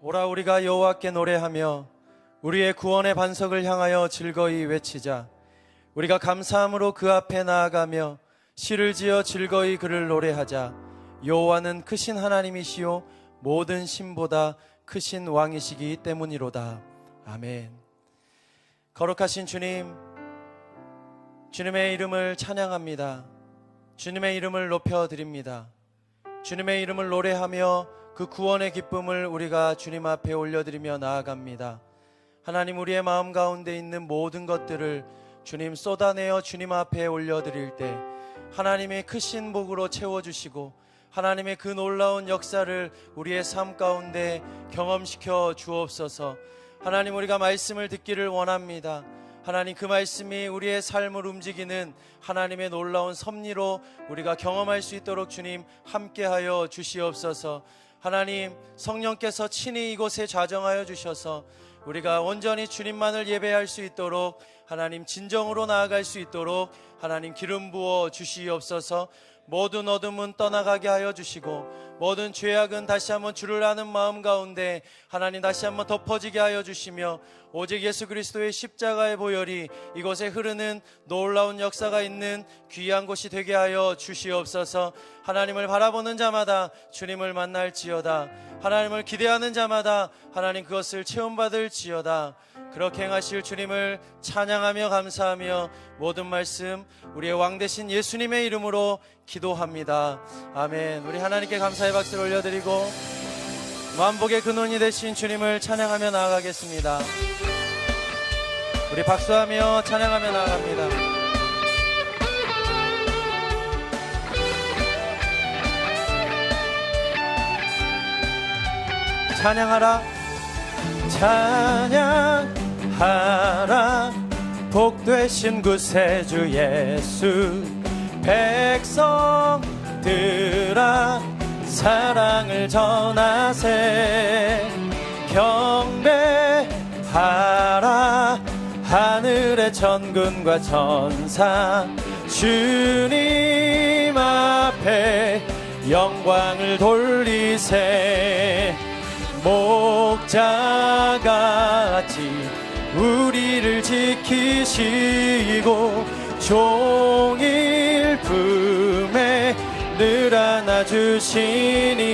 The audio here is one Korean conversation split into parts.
오라 우리가 여호와께 노래하며 우리의 구원의 반석을 향하여 즐거이 외치자. 우리가 감사함으로 그 앞에 나아가며 시를 지어 즐거이 그를 노래하자. 여호와는 크신 하나님이시요 모든 신보다 크신 왕이시기 때문이로다. 아멘. 거룩하신 주님, 주님의 이름을 찬양합니다. 주님의 이름을 높여드립니다. 주님의 이름을 노래하며 그 구원의 기쁨을 우리가 주님 앞에 올려드리며 나아갑니다. 하나님, 우리의 마음 가운데 있는 모든 것들을 주님 쏟아내어 주님 앞에 올려드릴 때 하나님의 크신 복으로 채워주시고 하나님의 그 놀라운 역사를 우리의 삶 가운데 경험시켜 주옵소서. 하나님, 우리가 말씀을 듣기를 원합니다. 하나님, 그 말씀이 우리의 삶을 움직이는 하나님의 놀라운 섭리로 우리가 경험할 수 있도록 주님 함께하여 주시옵소서. 하나님, 성령께서 친히 이곳에 좌정하여 주셔서 우리가 온전히 주님만을 예배할 수 있도록 하나님 진정으로 나아갈 수 있도록 하나님 기름 부어 주시옵소서. 모든 어둠은 떠나가게 하여 주시고 모든 죄악은 다시 한번 주를 아는 마음 가운데 하나님 다시 한번 덮어지게 하여 주시며 오직 예수 그리스도의 십자가의 보혈이 이곳에 흐르는 놀라운 역사가 있는 귀한 곳이 되게 하여 주시옵소서. 하나님을 바라보는 자마다 주님을 만날지어다. 하나님을 기대하는 자마다 하나님 그것을 체험받을지어다. 그렇게 행하실 주님을 찬양하며 감사하며 모든 말씀 우리의 왕 되신 예수님의 이름으로 기도합니다. 아멘. 우리 하나님께 감사의 박수를 올려드리고 만복의 근원이 되신 주님을 찬양하며 나아가겠습니다. 우리 박수하며 찬양하며 나아갑니다. 찬양하라, 찬양하라, 복되신 구세주 예수. 백성들아 사랑을 전하세. 경배하라 하늘의 천군과 천사. 주님 앞에 영광을 돌리세. 목자같이 우리를 지키시고 종일 품에 늘 안아주시니.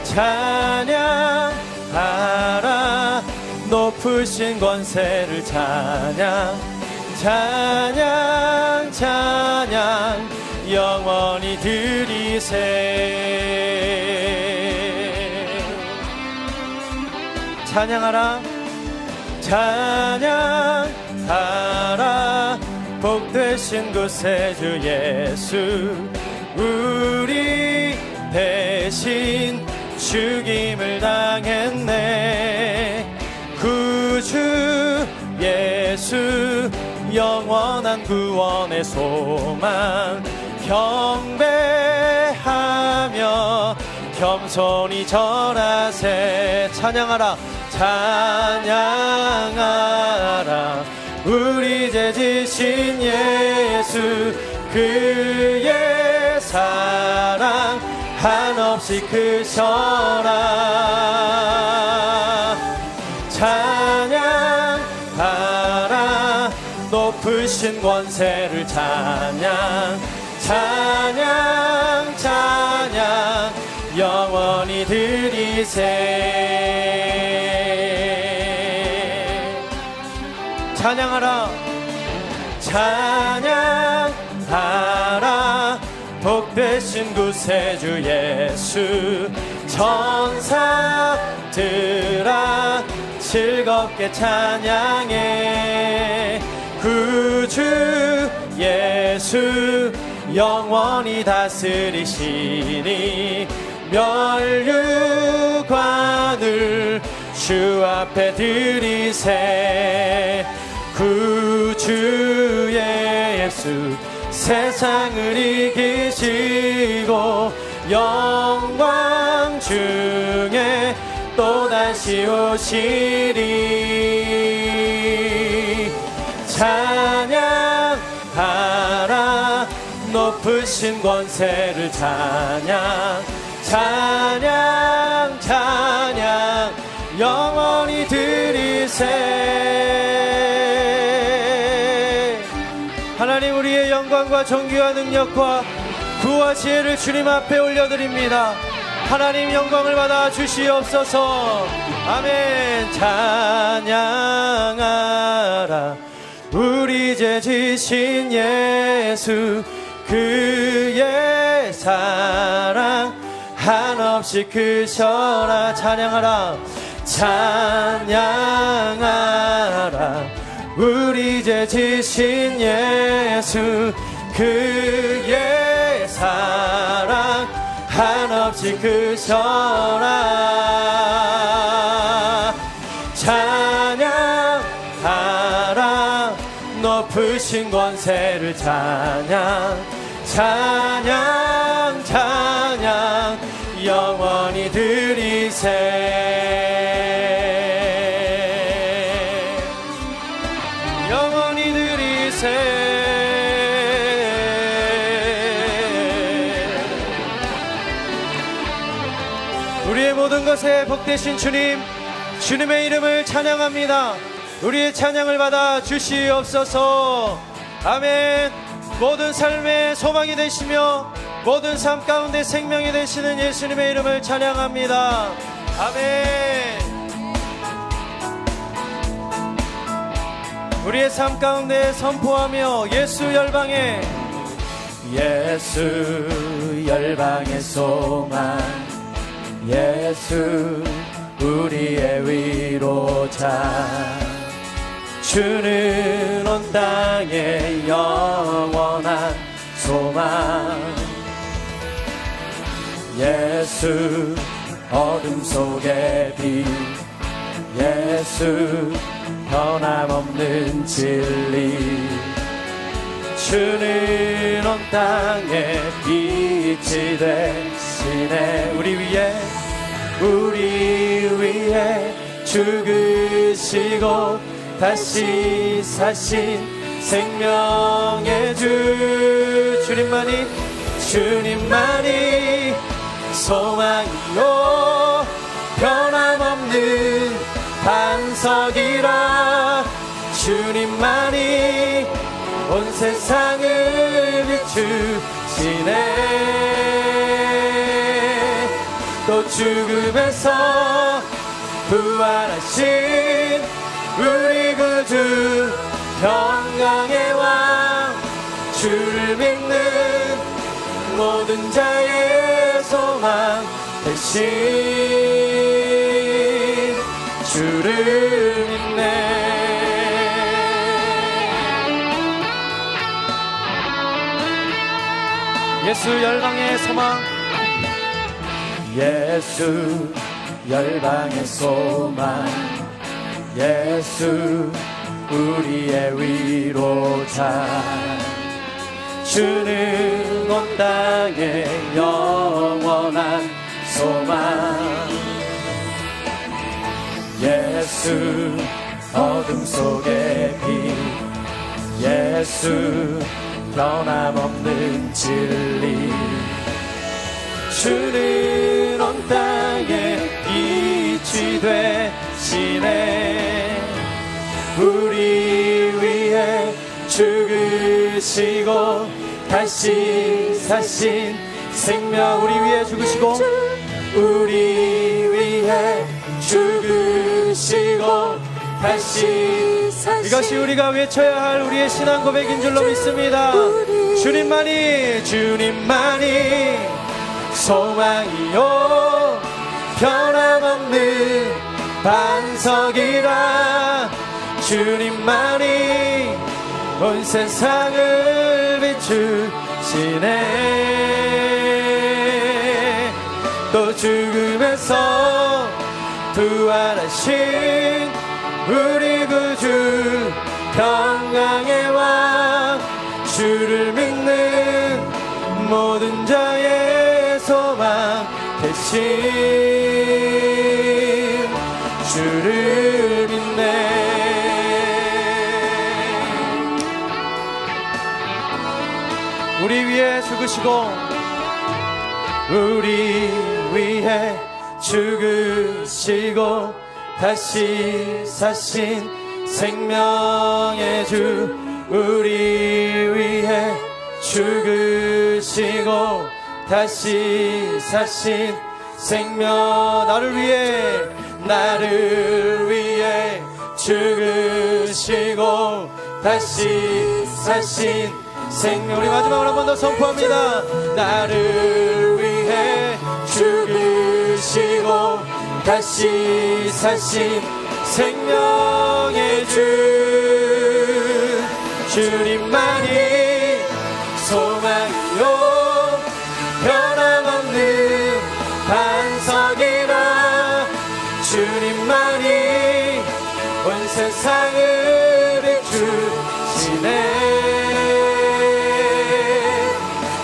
찬양하라 높으신 권세를 찬양. 찬양 찬양 영원히 드리세. 찬양하라, 찬양하라, 복되신 구세주 예수. 우리 대신 죽임을 당했네. 구주 예수 영원한 구원의 소망. 경배하며 겸손히 절하세. 찬양하라, 찬양하라, 우리 죄 지신 예수. 그의 사랑 한없이 크셔라. 찬양하라 높으신 권세를 찬양. 찬양 찬양 영원히 드리세. 찬양하라, 찬양하라, 복되신 구세주 예수. 천사들아 즐겁게 찬양해. 구주 예수 영원히 다스리시니. 멸류관을 주 앞에 드리세. 구주 예수 세상을 이기시고 영광 중에 또다시 오시리. 찬양하라 높으신 권세를 찬양. 찬양 드리세. 하나님, 우리의 영광과 존귀와 능력과 구와 지혜를 주님 앞에 올려드립니다. 하나님, 영광을 받아 주시옵소서. 아멘. 찬양하라 우리 죄 지신 예수, 그의 사랑 한없이 크셔라. 찬양하라, 찬양하라 우리 죄 지신 예수, 그의 사랑 한없이 크셔라. 찬양하라 높으신 권세를 찬양, 찬양, 찬양 영원히 드리세. 영원히 드리세. 우리의 모든 것에 복되신 주님, 주님의 이름을 찬양합니다. 우리의 찬양을 받아 주시옵소서. 아멘. 모든 삶의 소망이 되시며 모든 삶 가운데 생명이 되시는 예수님의 이름을 찬양합니다. 아멘. 우리의 삶 가운데 선포하며 예수 열방에, 예수 열방의 소망, 예수 우리의 위로자, 주는 온 땅에 영원한 소망. 예수 어둠 속의 빛, 예수 변함없는 진리, 주는 온 땅에 빛이 되시네. 우리 위해 죽으시고 다시 사신 생명의 주, 주님만이 소망이요 변함없는 반석이라. 주님만이 온 세상을 비추시네. 또 죽음에서 부활하신 우리 구주, 평강의 왕, 주를 믿는 모든 자의 소망 대신 주를 믿네. 예수 열방의 소망, 예수 열방의 소망, 예수 우리의 위로자, 주는 온 땅에 영원한 소망. 예수 어둠 속의 빛, 예수 변함없는 진리, 주는 온 땅에 빛이 되시네. 우리 위해 죽으시고 다시 사신 생명, 우리 위해 죽으시고, 우리 위해 죽으시고 다시 사신, 이것이 우리가 외쳐야 할 우리의 신앙 고백인 줄로 믿습니다. 주님만이 소망이요 변함없는 반석이라. 주님만이 온 세상을 비추시네. 또 죽음에서 부활하신 우리 구주, 평강의 왕, 주를 믿는 모든 자의 소망 대신 주를 믿네. 우리 위해 죽으시고, 우리 위해 죽으시고 다시 사신 생명의 주 우리 위해 죽으시고 다시 사신 생명 나를 위해 죽으시고 다시 사신 생명 우리 마지막으로 한 번 더 선포합니다. 나를 위해 죽으시고 다시 사신 생명의 주 주님만이 소망이요 변함없는 반석이라 주님만이 온 세상을 비추시네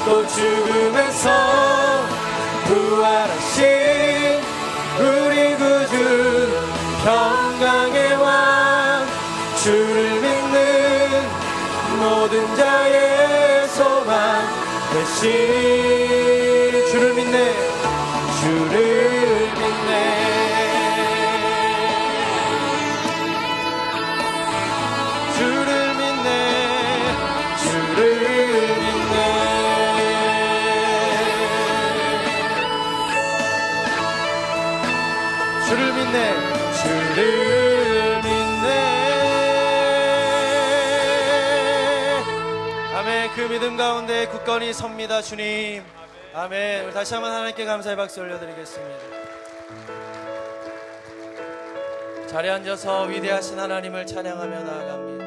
또 죽음에서 부활하신 우리 구주 평강의 왕 주를 믿는 모든 자의 소망 되신 주를 믿네 주를 믿네. 아멘. 그 믿음 가운데 굳건히 섭니다 주님. 아멘. 우리 다시 한번 하나님께 감사의 박수 올려드리겠습니다. 자리에 앉아서 위대하신 하나님을 찬양하며 나아갑니다.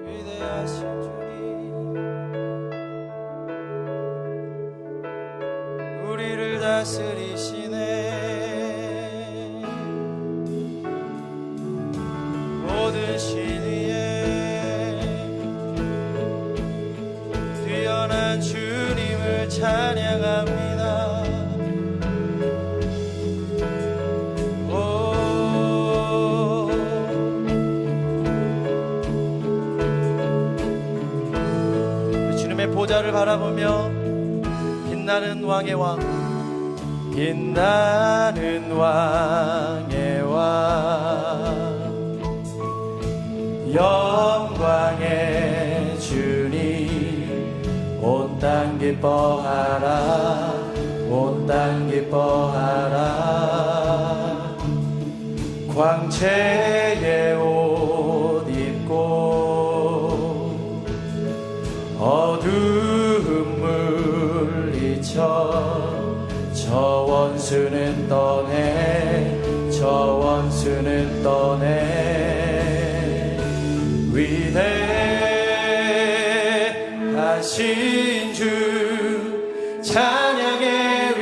위대하신 주님 우리를 다스리시네. 모든 신 위에 뛰어난 주님을 찬양합니다. 주님의 보좌를 바라보며 빛나는 왕의 왕 빛나는 왕의 왕 영광의 주님 온 땅 기뻐하라 온 땅 기뻐하라 광채의 옷 입고 어두움 물리쳐 저 원수는 떠내 저 원수는 떠내 위대하신 주 찬양의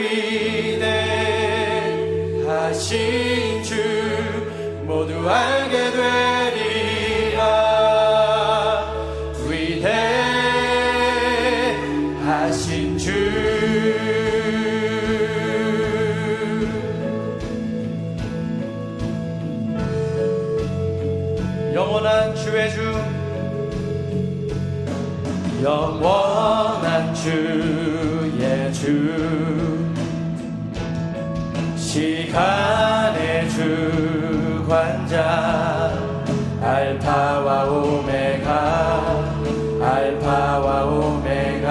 위대하신 주 모두 알게 되리라 위대하신 주 영원한 주의 주 영원한 주의 주 시간의 주관자 알파와 오메가 알파와 오메가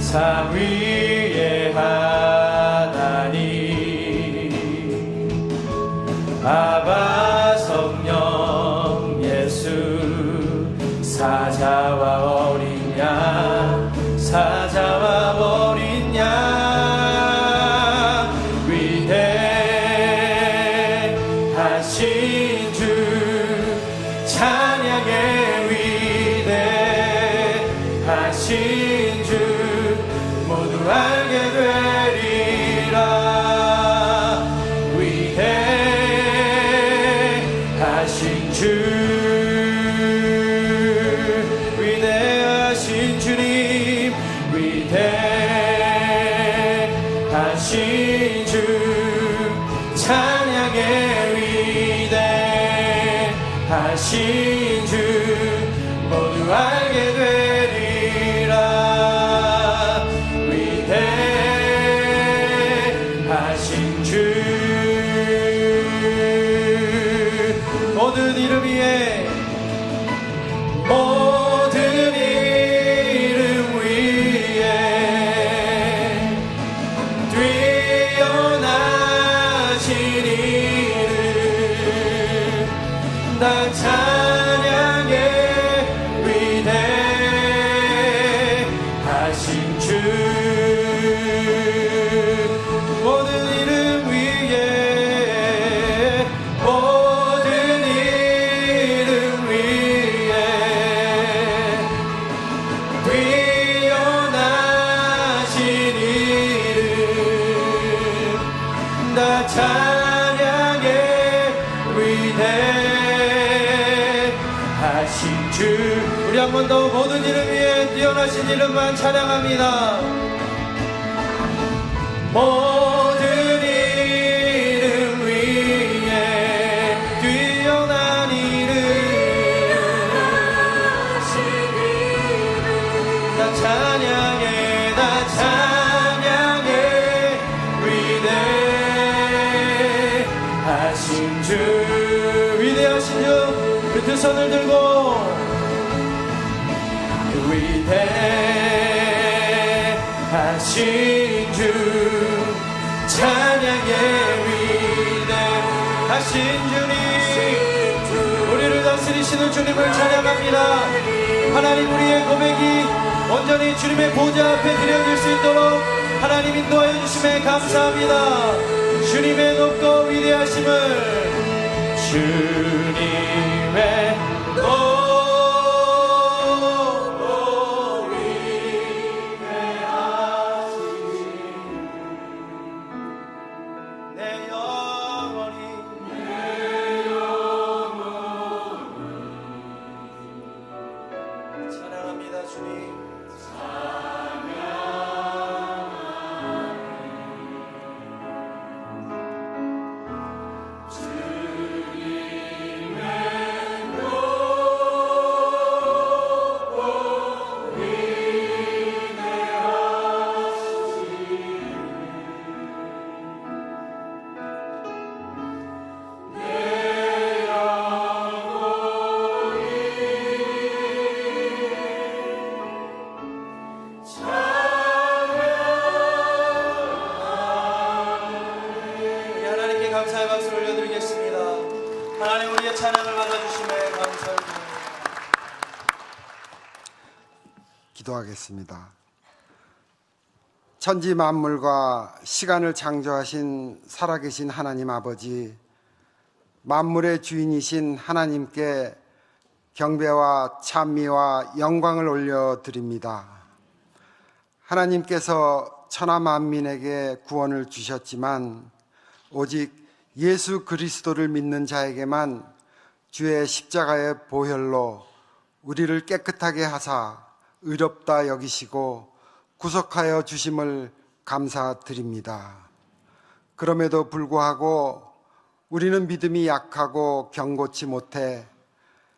삼위의 하나님 아바 성령 예수 사자와 어린 양 사자와 어린 양 위대하신 주 찬양의 위대하신 주 모두 알게 되리라 위대하신 주 위대하신 주님 위대하신 주 찬양의 위대하신 주 모두 알게 되리라 위대하신 찬양해 위대하신 주 모든 이름 위에 모든 이름 위에 위엄하신 이름 다 찬양해 위대하신 주 우리 한 번 더 모든 이름 위에 뛰어나신 이름만 찬양합니다. 모든 이름 위에 뛰어난 이름 다 찬양해 다 찬양해 위대하신 주 위대하신 주 그 두 손을 들고 위대하신 주 찬양해 위대하신 주님 우리를 다스리시는 주님을 찬양합니다. 하나님 우리의 고백이 온전히 주님의 보좌 앞에 드려질 수 있도록 하나님 인도하여 주심에 감사합니다. 주님의 높고 위대하심을 주님의 높고 위대하심 내 영혼이 찬양합니다. 주님 감사의 박수를 올려드리겠습니다. 하나님 우리의 찬양을 받아주심에 감사합니다. 기도하겠습니다. 천지 만물과 시간을 창조하신 살아계신 하나님 아버지, 만물의 주인이신 하나님께 경배와 찬미와 영광을 올려드립니다. 하나님께서 천하 만민에게 구원을 주셨지만 오직 예수 그리스도를 믿는 자에게만 주의 십자가의 보혈로 우리를 깨끗하게 하사 의롭다 여기시고 구속하여 주심을 감사드립니다. 그럼에도 불구하고 우리는 믿음이 약하고 견고치 못해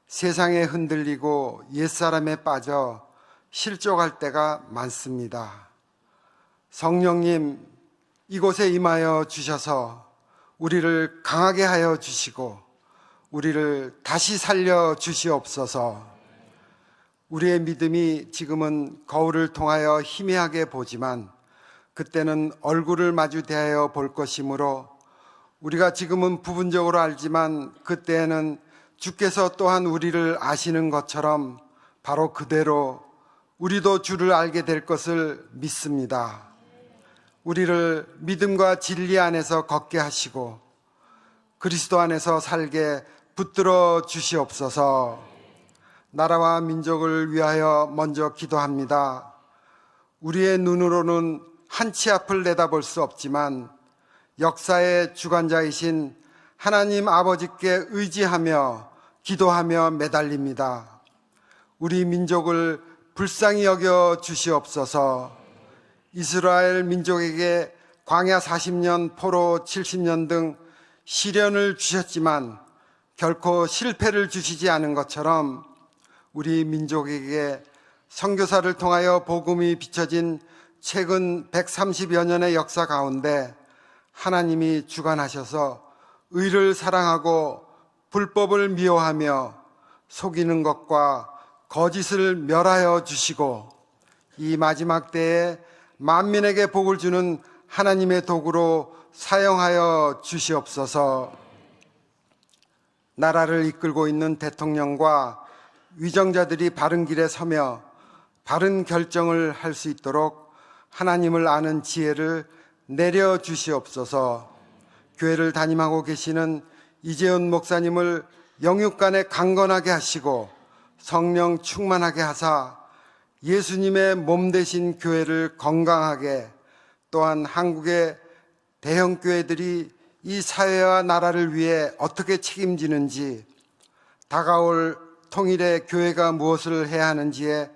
세상에 흔들리고 옛사람에 빠져 실족할 때가 많습니다. 성령님, 이곳에 임하여 주셔서 우리를 강하게 하여 주시고 우리를 다시 살려 주시옵소서. 우리의 믿음이 지금은 거울을 통하여 희미하게 보지만 그때는 얼굴을 마주 대하여 볼 것이므로 우리가 지금은 부분적으로 알지만 그때에는 주께서 또한 우리를 아시는 것처럼 바로 그대로 우리도 주를 알게 될 것을 믿습니다. 우리를 믿음과 진리 안에서 걷게 하시고 그리스도 안에서 살게 붙들어 주시옵소서. 나라와 민족을 위하여 먼저 기도합니다. 우리의 눈으로는 한치 앞을 내다볼 수 없지만 역사의 주관자이신 하나님 아버지께 의지하며 기도하며 매달립니다. 우리 민족을 불쌍히 여겨 주시옵소서. 이스라엘 민족에게 광야 40년, 포로 70년 등 시련을 주셨지만 결코 실패를 주시지 않은 것처럼 우리 민족에게 선교사를 통하여 복음이 비춰진 최근 130여 년의 역사 가운데 하나님이 주관하셔서 의를 사랑하고 불법을 미워하며 속이는 것과 거짓을 멸하여 주시고 이 마지막 때에 만민에게 복을 주는 하나님의 도구로 사용하여 주시옵소서. 나라를 이끌고 있는 대통령과 위정자들이 바른 길에 서며 바른 결정을 할 수 있도록 하나님을 아는 지혜를 내려 주시옵소서. 교회를 담임하고 계시는 이재훈 목사님을 영육간에 강건하게 하시고 성령 충만하게 하사 예수님의 몸 되신 교회를 건강하게, 또한 한국의 대형 교회들이 이 사회와 나라를 위해 어떻게 책임지는지, 다가올 통일의 교회가 무엇을 해야 하는지에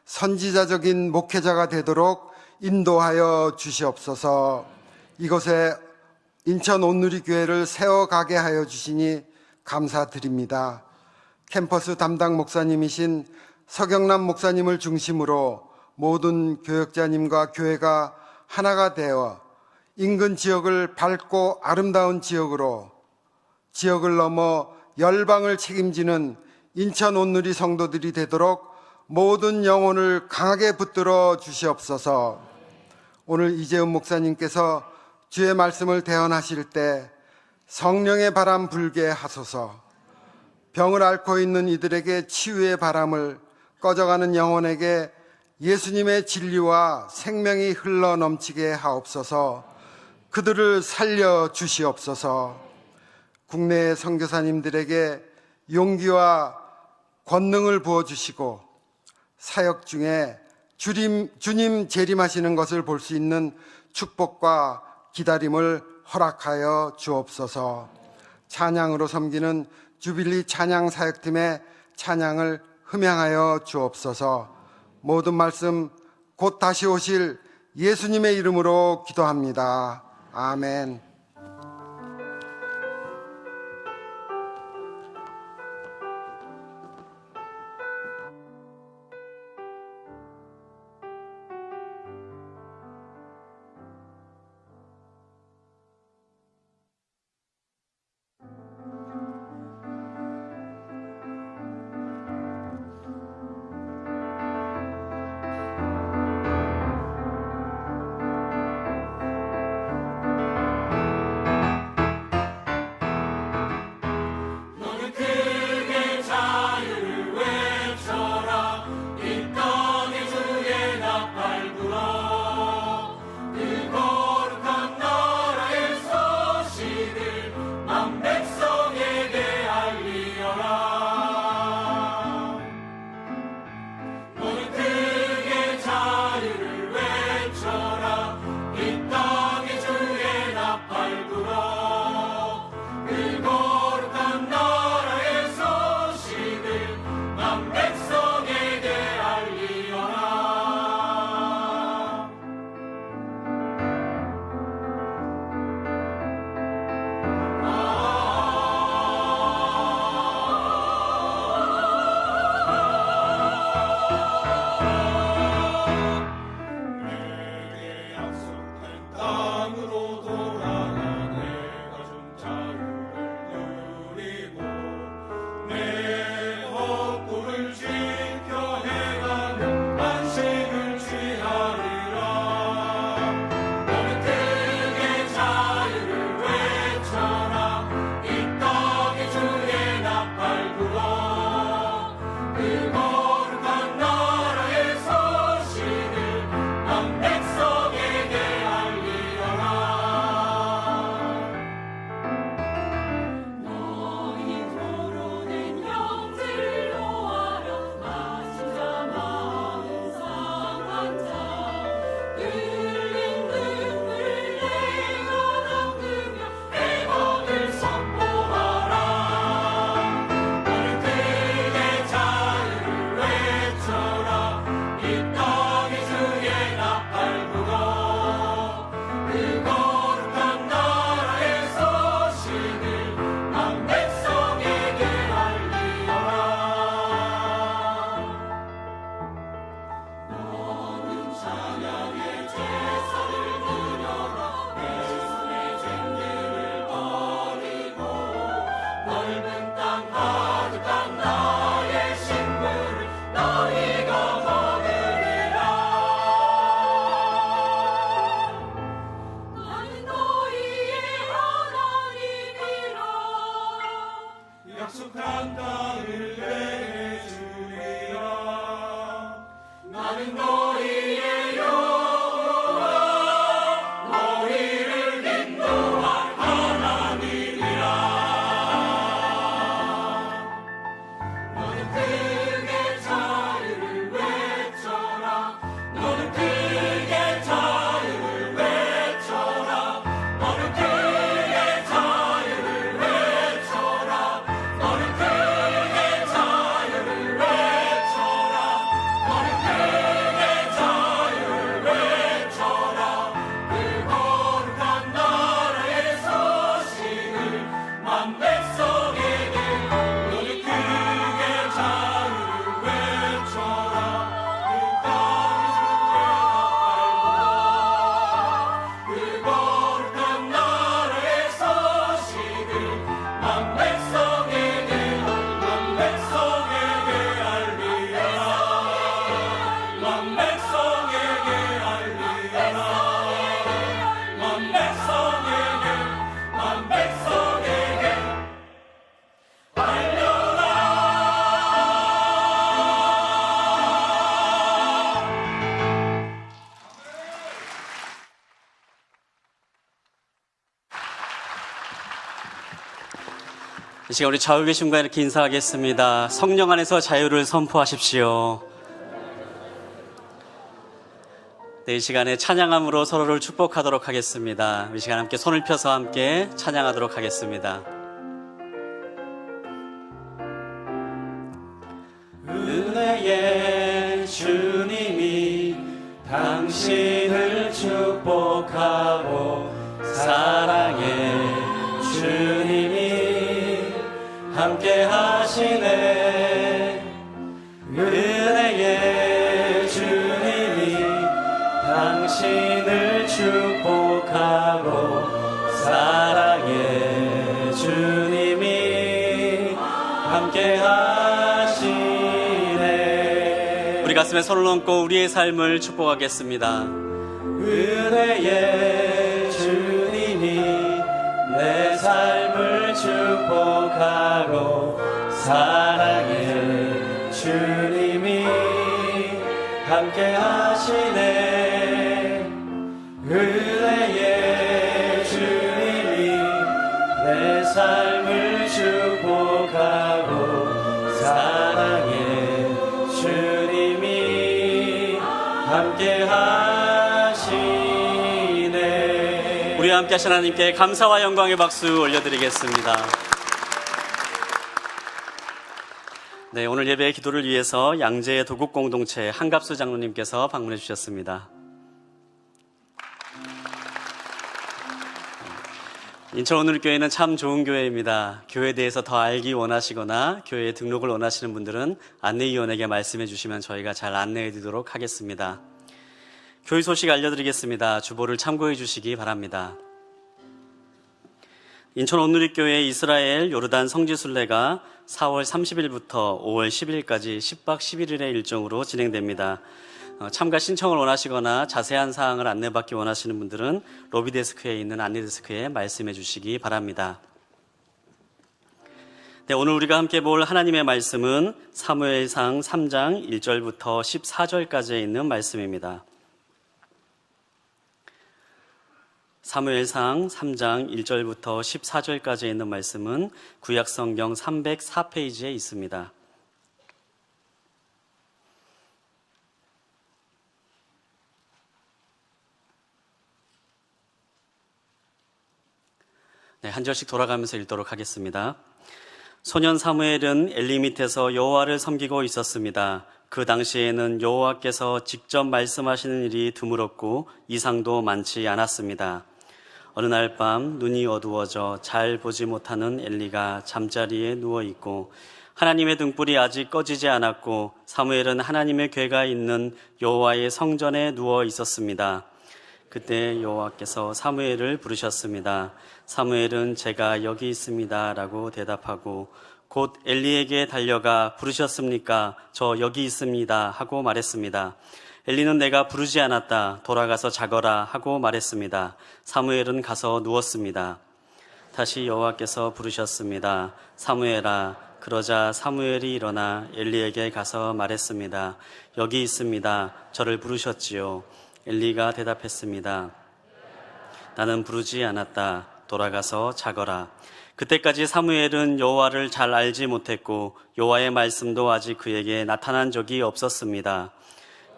선지자적인 목회자가 되도록 인도하여 주시옵소서. 이곳에 인천 온누리교회를 세워가게 하여 주시니 감사드립니다. 캠퍼스 담당 목사님이신 서경남 목사님을 중심으로 모든 교역자님과 교회가 하나가 되어 인근 지역을 밝고 아름다운 지역으로, 지역을 넘어 열방을 책임지는 인천 온누리 성도들이 되도록 모든 영혼을 강하게 붙들어 주시옵소서. 오늘 이재훈 목사님께서 주의 말씀을 대언하실 때 성령의 바람 불게 하소서. 병을 앓고 있는 이들에게 치유의 바람을, 꺼져가는 영혼에게 예수님의 진리와 생명이 흘러 넘치게 하옵소서. 그들을 살려 주시옵소서. 국내 선교사님들에게 용기와 권능을 부어주시고 사역 중에 주님 재림하시는 것을 볼 수 있는 축복과 기다림을 허락하여 주옵소서. 찬양으로 섬기는 주빌리 찬양 사역팀의 찬양을 흠양하여 주옵소서. 모든 말씀 곧 다시 오실 예수님의 이름으로 기도합니다. 아멘. 이 시간 우리 좌우 계신 분과 이렇게 인사하겠습니다. 성령 안에서 자유를 선포하십시오. 네, 이 시간에 찬양함으로 서로를 축복하도록 하겠습니다. 이 시간 함께 손을 펴서 함께 찬양하도록 하겠습니다. 은혜의 주님이 당신을 축복하고 사랑의 주님이 함께 하시네. 은혜의 주님이 당신을 축복하고 사랑의 주님이 함께 하시네. 우리 가슴에 손을 얹고 우리의 삶을 축복하겠습니다. 은혜의 주님이 내 삶을 축복하고 사랑의 주님이 함께 하시네. 은혜의 주님이 내 삶을 축복하고 사랑의 주님이 함께 하시네. 우리 함께 하신 하나님께 감사와 영광의 박수 올려드리겠습니다. 네, 오늘 예배의 기도를 위해서 양재 도국공동체 한갑수 장로님께서 방문해 주셨습니다. 인천 오늘교회는 참 좋은 교회입니다. 교회에 대해서 더 알기 원하시거나 교회에 등록을 원하시는 분들은 안내위원에게 말씀해 주시면 저희가 잘 안내해 드리도록 하겠습니다. 교회 소식 알려드리겠습니다. 주보를 참고해 주시기 바랍니다. 인천 온누리교회 이스라엘 요르단 성지순례가 4월 30일부터 5월 10일까지 10박 11일의 일정으로 진행됩니다. 참가 신청을 원하시거나 자세한 사항을 안내받기 원하시는 분들은 로비데스크에 있는 안내데스크에 말씀해 주시기 바랍니다. 네, 오늘 우리가 함께 볼 하나님의 말씀은 사무엘상 3장 1절부터 14절까지에 있는 말씀입니다. 사무엘상 3장 1절부터 14절까지에 있는 말씀은 구약성경 304페이지에 있습니다. 네, 한 절씩 돌아가면서 읽도록 하겠습니다. 소년 사무엘은 엘리 밑에서 여호와를 섬기고 있었습니다. 그 당시에는 여호와께서 직접 말씀하시는 일이 드물었고 이상도 많지 않았습니다. 어느 날 밤 눈이 어두워져 잘 보지 못하는 엘리가 잠자리에 누워있고 하나님의 등불이 아직 꺼지지 않았고 사무엘은 하나님의 궤가 있는 여호와의 성전에 누워 있었습니다. 그때 여호와께서 사무엘을 부르셨습니다. 사무엘은 제가 여기 있습니다 라고 대답하고 곧 엘리에게 달려가 부르셨습니까? 저 여기 있습니다 하고 말했습니다. 엘리는 내가 부르지 않았다. 돌아가서 자거라 하고 말했습니다. 사무엘은 가서 누웠습니다. 다시 여호와께서 부르셨습니다. 사무엘아. 그러자 사무엘이 일어나 엘리에게 가서 말했습니다. 여기 있습니다. 저를 부르셨지요. 엘리가 대답했습니다. 나는 부르지 않았다. 돌아가서 자거라. 그때까지 사무엘은 여호와를 잘 알지 못했고 여호와의 말씀도 아직 그에게 나타난 적이 없었습니다.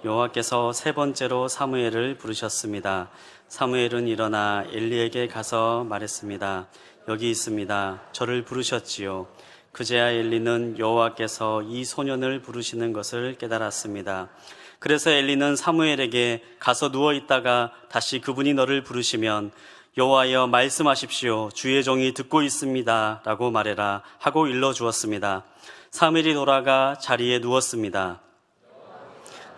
여호와께서 세 번째로 사무엘을 부르셨습니다. 사무엘은 일어나 엘리에게 가서 말했습니다. 여기 있습니다. 저를 부르셨지요. 그제야 엘리는 여호와께서 이 소년을 부르시는 것을 깨달았습니다. 그래서 엘리는 사무엘에게 가서 누워 있다가 다시 그분이 너를 부르시면 여호와여 말씀하십시오. 주의 종이 듣고 있습니다 라고 말해라 하고 일러주었습니다. 사무엘이 돌아가 자리에 누웠습니다.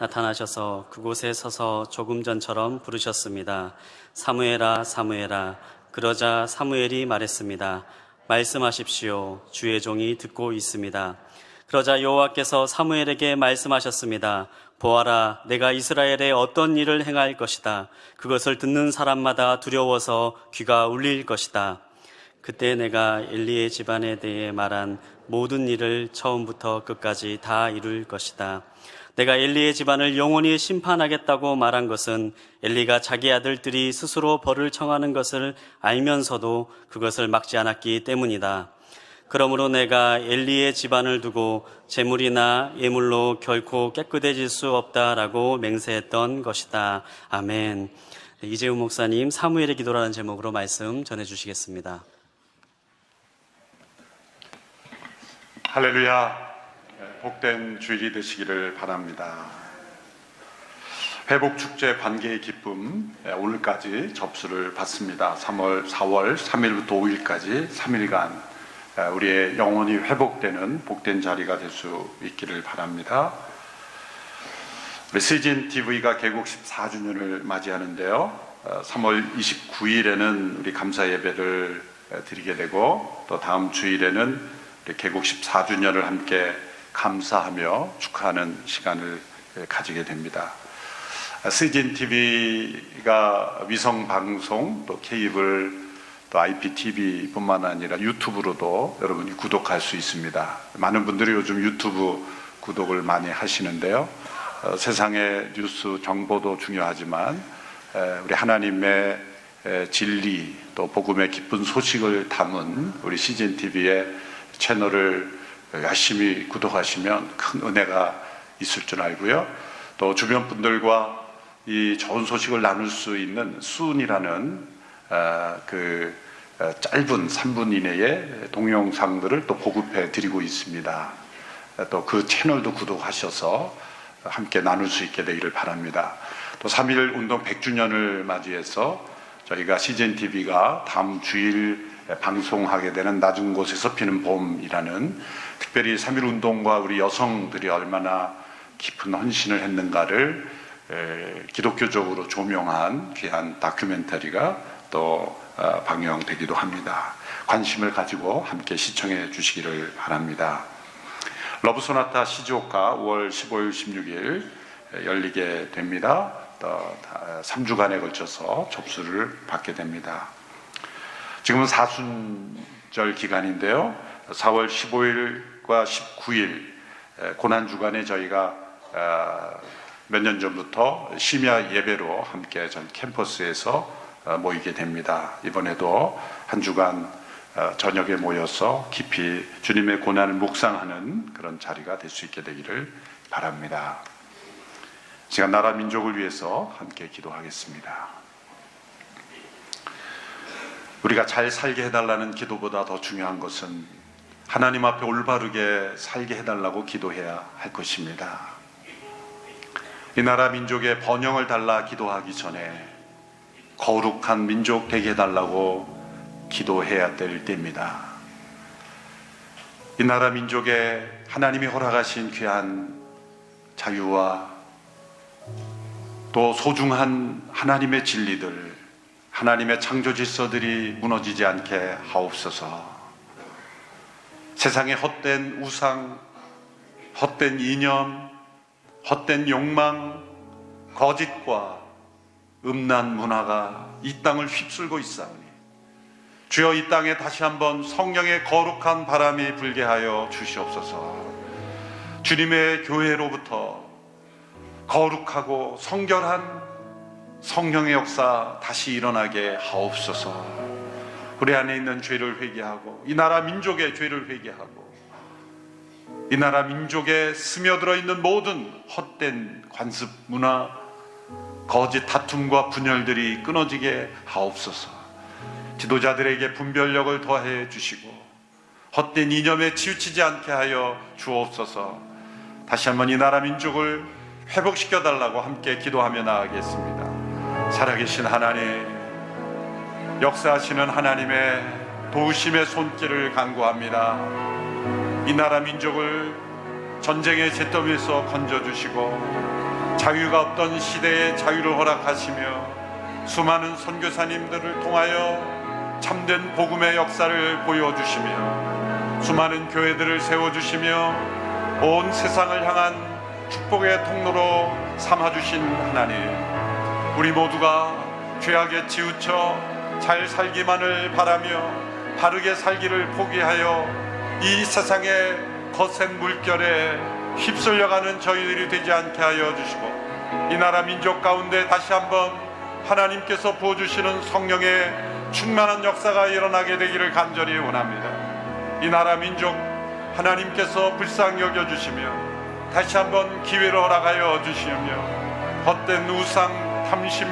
나타나셔서 그곳에 서서 조금 전처럼 부르셨습니다. 사무엘아 사무엘아. 그러자 사무엘이 말했습니다. 말씀하십시오. 주의 종이 듣고 있습니다. 그러자 여호와께서 사무엘에게 말씀하셨습니다. 보아라, 내가 이스라엘에 어떤 일을 행할 것이다. 그것을 듣는 사람마다 두려워서 귀가 울릴 것이다. 그때 내가 엘리의 집안에 대해 말한 모든 일을 처음부터 끝까지 다 이룰 것이다. 내가 엘리의 집안을 영원히 심판하겠다고 말한 것은 엘리가 자기 아들들이 스스로 벌을 청하는 것을 알면서도 그것을 막지 않았기 때문이다. 그러므로 내가 엘리의 집안을 두고 제물이나 예물로 결코 깨끗해질 수 없다라고 맹세했던 것이다. 아멘. 이재훈 목사님 사무엘의 기도라는 제목으로 말씀 전해주시겠습니다. 할렐루야. 복된 주일이 되시기를 바랍니다. 회복축제 관계의 기쁨, 오늘까지 접수를 받습니다. 4월 3일부터 5일까지 3일간 우리의 영혼이 회복되는 복된 자리가 될 수 있기를 바랍니다. 우리 CGN TV가 개국 14주년을 맞이하는데요. 3월 29일에는 우리 감사 예배를 드리게 되고, 또 다음 주일에는 우리 개국 14주년을 함께 감사하며 축하하는 시간을 가지게 됩니다. CGN TV가 위성 방송, 또 케이블, 또 IPTV뿐만 아니라 유튜브로도 여러분이 구독할 수 있습니다. 많은 분들이 요즘 유튜브 구독을 많이 하시는데요. 세상의 뉴스 정보도 중요하지만 우리 하나님의 진리, 또 복음의 기쁜 소식을 담은 우리 CGN TV의 채널을 열심히 구독하시면 큰 은혜가 있을 줄 알고요. 또 주변 분들과 이 좋은 소식을 나눌 수 있는 수은이라는 짧은 3분 이내의 동영상들을 또 보급해 드리고 있습니다. 또 그 채널도 구독하셔서 함께 나눌 수 있게 되기를 바랍니다. 또 3.1 운동 100주년을 맞이해서 저희가 CGN TV가 다음 주일 방송하게 되는 낮은 곳에서 피는 봄이라는, 특별히 3.1 운동과 우리 여성들이 얼마나 깊은 헌신을 했는가를 기독교적으로 조명한 귀한 다큐멘터리가 또 방영되기도 합니다. 관심을 가지고 함께 시청해 주시기를 바랍니다. 러브소나타 시즈오카 5월 15일, 16일 열리게 됩니다. 또 3주간에 걸쳐서 접수를 받게 됩니다. 지금은 사순절 기간인데요. 4월 15일과 19일 고난주간에 저희가 몇 년 전부터 심야 예배로 함께 전 캠퍼스에서 모이게 됩니다. 이번에도 한 주간 저녁에 모여서 깊이 주님의 고난을 묵상하는 그런 자리가 될 수 있게 되기를 바랍니다. 시간 나라 민족을 위해서 함께 기도하겠습니다. 우리가 잘 살게 해달라는 기도보다 더 중요한 것은 하나님 앞에 올바르게 살게 해달라고 기도해야 할 것입니다. 이 나라 민족의 번영을 달라 기도하기 전에 거룩한 민족 되게 해달라고 기도해야 될 때입니다. 이 나라 민족에 하나님이 허락하신 귀한 자유와 또 소중한 하나님의 진리들, 하나님의 창조 질서들이 무너지지 않게 하옵소서. 세상의 헛된 우상, 헛된 이념, 헛된 욕망, 거짓과 음란 문화가 이 땅을 휩쓸고 있사오니 주여 이 땅에 다시 한번 성령의 거룩한 바람이 불게 하여 주시옵소서. 주님의 교회로부터 거룩하고 성결한 성령의 역사 다시 일어나게 하옵소서. 우리 안에 있는 죄를 회개하고 이 나라 민족의 죄를 회개하고 이 나라 민족에 스며들어 있는 모든 헛된 관습 문화, 거짓 다툼과 분열들이 끊어지게 하옵소서. 지도자들에게 분별력을 더해 주시고 헛된 이념에 치우치지 않게 하여 주옵소서. 다시 한번 이 나라 민족을 회복시켜 달라고 함께 기도하며 나아가겠습니다. 살아계신 하나님, 역사하시는 하나님의 도우심의 손길을 간구합니다. 이 나라 민족을 전쟁의 잿더미에서 건져주시고 자유가 없던 시대에 자유를 허락하시며 수많은 선교사님들을 통하여 참된 복음의 역사를 보여주시며 수많은 교회들을 세워주시며 온 세상을 향한 축복의 통로로 삼아주신 하나님, 우리 모두가 죄악에 치우쳐 잘 살기만을 바라며 바르게 살기를 포기하여 이 세상의 거센 물결에 휩쓸려가는 저희들이 되지 않게 하여 주시고 이 나라 민족 가운데 다시 한번 하나님께서 부어주시는 성령의 충만한 역사가 일어나게 되기를 간절히 원합니다. 이 나라 민족 하나님께서 불쌍히 여겨주시며 다시 한번 기회를 허락하여 주시며 헛된 우상, 탐심,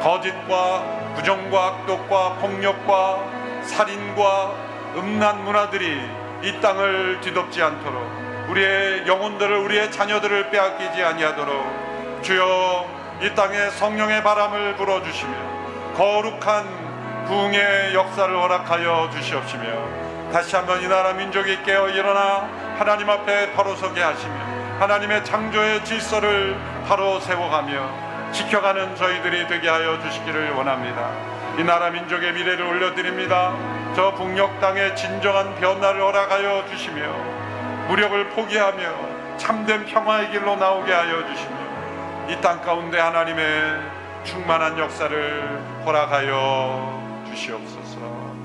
거짓과 부정과 악독과 폭력과 살인과 음란 문화들이 이 땅을 뒤덮지 않도록 우리의 영혼들을, 우리의 자녀들을 빼앗기지 아니하도록 주여 이 땅에 성령의 바람을 불어주시며 거룩한 부흥의 역사를 허락하여 주시옵시며 다시 한번 이 나라 민족이 깨어 일어나 하나님 앞에 바로 서게 하시며 하나님의 창조의 질서를 바로 세워가며 지켜가는 저희들이 되게 하여 주시기를 원합니다. 이 나라 민족의 미래를 올려드립니다. 저 북녘 땅의 진정한 변화를 허락하여 주시며 무력을 포기하며 참된 평화의 길로 나오게 하여 주시며 이 땅 가운데 하나님의 충만한 역사를 허락하여 주시옵소서.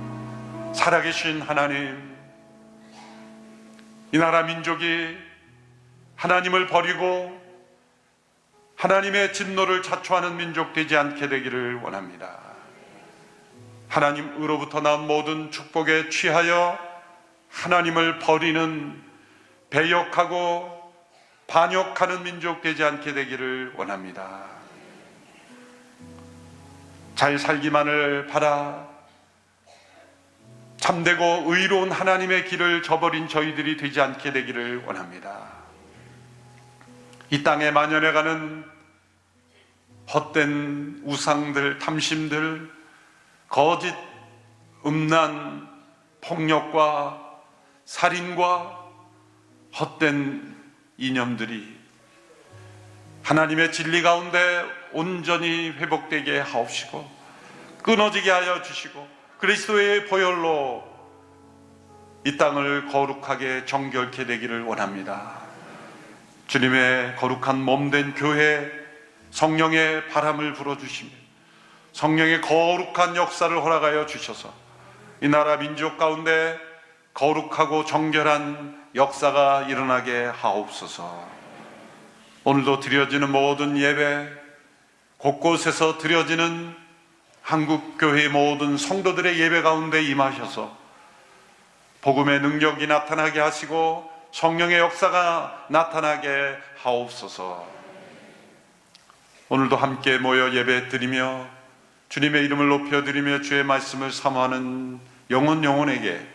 살아계신 하나님, 이 나라 민족이 하나님을 버리고 하나님의 진노를 자초하는 민족 되지 않게 되기를 원합니다. 하나님으로부터 나온 모든 축복에 취하여 하나님을 버리는, 배역하고 반역하는 민족 되지 않게 되기를 원합니다. 잘 살기만을 바라 참되고 의로운 하나님의 길을 저버린 저희들이 되지 않게 되기를 원합니다. 이 땅에 만연해가는 헛된 우상들, 탐심들, 거짓, 음란, 폭력과 살인과 헛된 이념들이 하나님의 진리 가운데 온전히 회복되게 하옵시고 끊어지게 하여 주시고 그리스도의 보혈로 이 땅을 거룩하게 정결케 되기를 원합니다. 주님의 거룩한 몸된 교회, 성령의 바람을 불어주시며 성령의 거룩한 역사를 허락하여 주셔서 이 나라 민족 가운데 거룩하고 정결한 역사가 일어나게 하옵소서. 오늘도 드려지는 모든 예배, 곳곳에서 드려지는 한국교회의 모든 성도들의 예배 가운데 임하셔서 복음의 능력이 나타나게 하시고 성령의 역사가 나타나게 하옵소서. 오늘도 함께 모여 예배 드리며 주님의 이름을 높여드리며 주의 말씀을 사모하는 영혼에게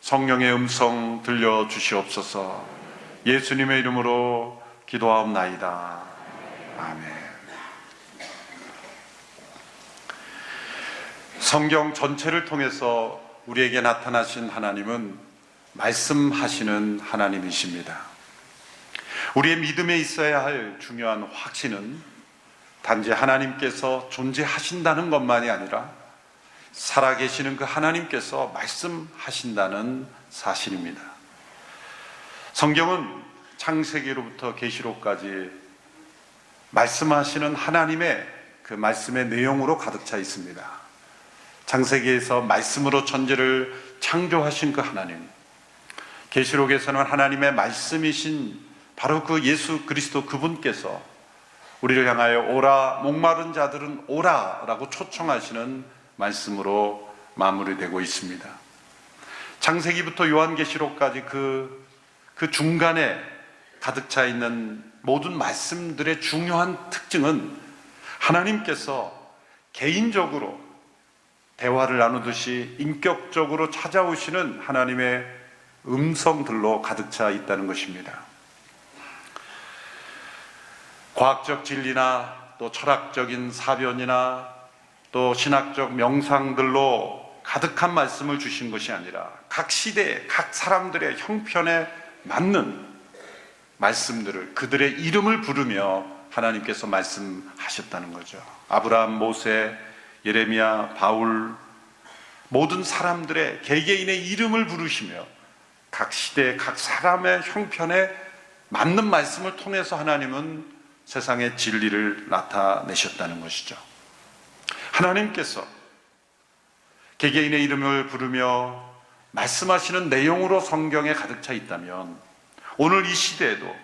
성령의 음성 들려주시옵소서. 예수님의 이름으로 기도하옵나이다. 아멘. 성경 전체를 통해서 우리에게 나타나신 하나님은 말씀하시는 하나님이십니다. 우리의 믿음에 있어야 할 중요한 확신은 단지 하나님께서 존재하신다는 것만이 아니라 살아계시는 그 하나님께서 말씀하신다는 사실입니다. 성경은 창세기로부터 계시록까지 말씀하시는 하나님의 그 말씀의 내용으로 가득 차 있습니다. 창세기에서 말씀으로 천지를 창조하신 그 하나님, 계시록에서는 하나님의 말씀이신 바로 그 예수 그리스도 그분께서 우리를 향하여 오라, 목마른 자들은 오라라고 초청하시는 말씀으로 마무리되고 있습니다. 창세기부터 요한계시록까지 그 중간에 가득 차 있는 모든 말씀들의 중요한 특징은 하나님께서 개인적으로 대화를 나누듯이 인격적으로 찾아오시는 하나님의 음성들로 가득 차 있다는 것입니다. 과학적 진리나 또 철학적인 사변이나 또 신학적 명상들로 가득한 말씀을 주신 것이 아니라 각 시대, 각 사람들의 형편에 맞는 말씀들을 그들의 이름을 부르며 하나님께서 말씀하셨다는 거죠. 아브라함, 모세, 예레미야, 바울 모든 사람들의 개개인의 이름을 부르시며 각 시대, 각 사람의 형편에 맞는 말씀을 통해서 하나님은 세상의 진리를 나타내셨다는 것이죠. 하나님께서 개개인의 이름을 부르며 말씀하시는 내용으로 성경에 가득 차 있다면 오늘 이 시대에도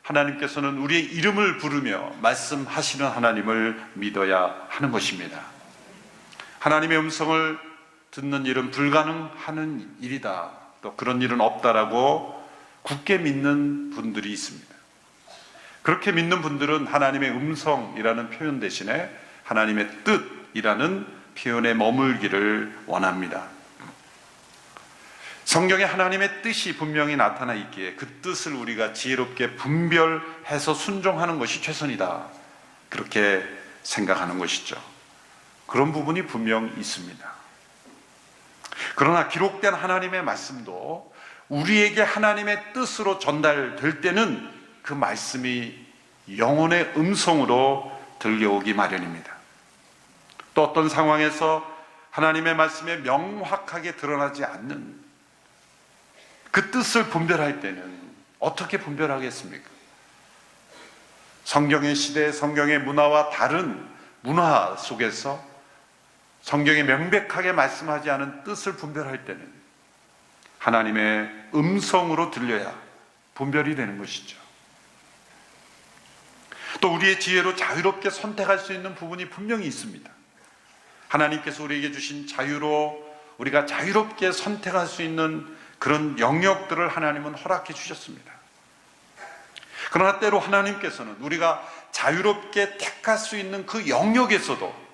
하나님께서는 우리의 이름을 부르며 말씀하시는 하나님을 믿어야 하는 것입니다. 하나님의 음성을 듣는 일은 불가능한 일이다 또 그런 일은 없다라고 굳게 믿는 분들이 있습니다. 그렇게 믿는 분들은 하나님의 음성이라는 표현 대신에 하나님의 뜻이라는 표현에 머물기를 원합니다. 성경에 하나님의 뜻이 분명히 나타나 있기에 그 뜻을 우리가 지혜롭게 분별해서 순종하는 것이 최선이다. 그렇게 생각하는 것이죠. 그런 부분이 분명 있습니다. 그러나 기록된 하나님의 말씀도 우리에게 하나님의 뜻으로 전달될 때는 그 말씀이 영혼의 음성으로 들려오기 마련입니다. 또 어떤 상황에서 하나님의 말씀에 명확하게 드러나지 않는 그 뜻을 분별할 때는 어떻게 분별하겠습니까? 성경의 시대, 성경의 문화와 다른 문화 속에서 성경에 명백하게 말씀하지 않은 뜻을 분별할 때는 하나님의 음성으로 들려야 분별이 되는 것이죠. 또 우리의 지혜로 자유롭게 선택할 수 있는 부분이 분명히 있습니다. 하나님께서 우리에게 주신 자유로 우리가 자유롭게 선택할 수 있는 그런 영역들을 하나님은 허락해 주셨습니다. 그러나 때로 하나님께서는 우리가 자유롭게 택할 수 있는 그 영역에서도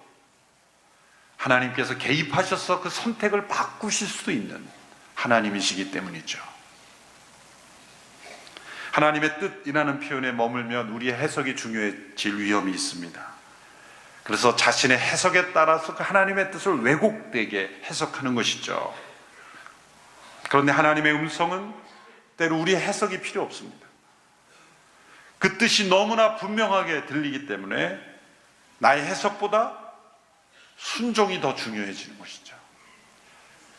하나님께서 개입하셔서 그 선택을 바꾸실 수도 있는 하나님이시기 때문이죠. 하나님의 뜻이라는 표현에 머물면 우리의 해석이 중요해질 위험이 있습니다. 그래서 자신의 해석에 따라서 그 하나님의 뜻을 왜곡되게 해석하는 것이죠. 그런데 하나님의 음성은 때로 우리의 해석이 필요 없습니다. 그 뜻이 너무나 분명하게 들리기 때문에 나의 해석보다 순종이 더 중요해지는 것이죠.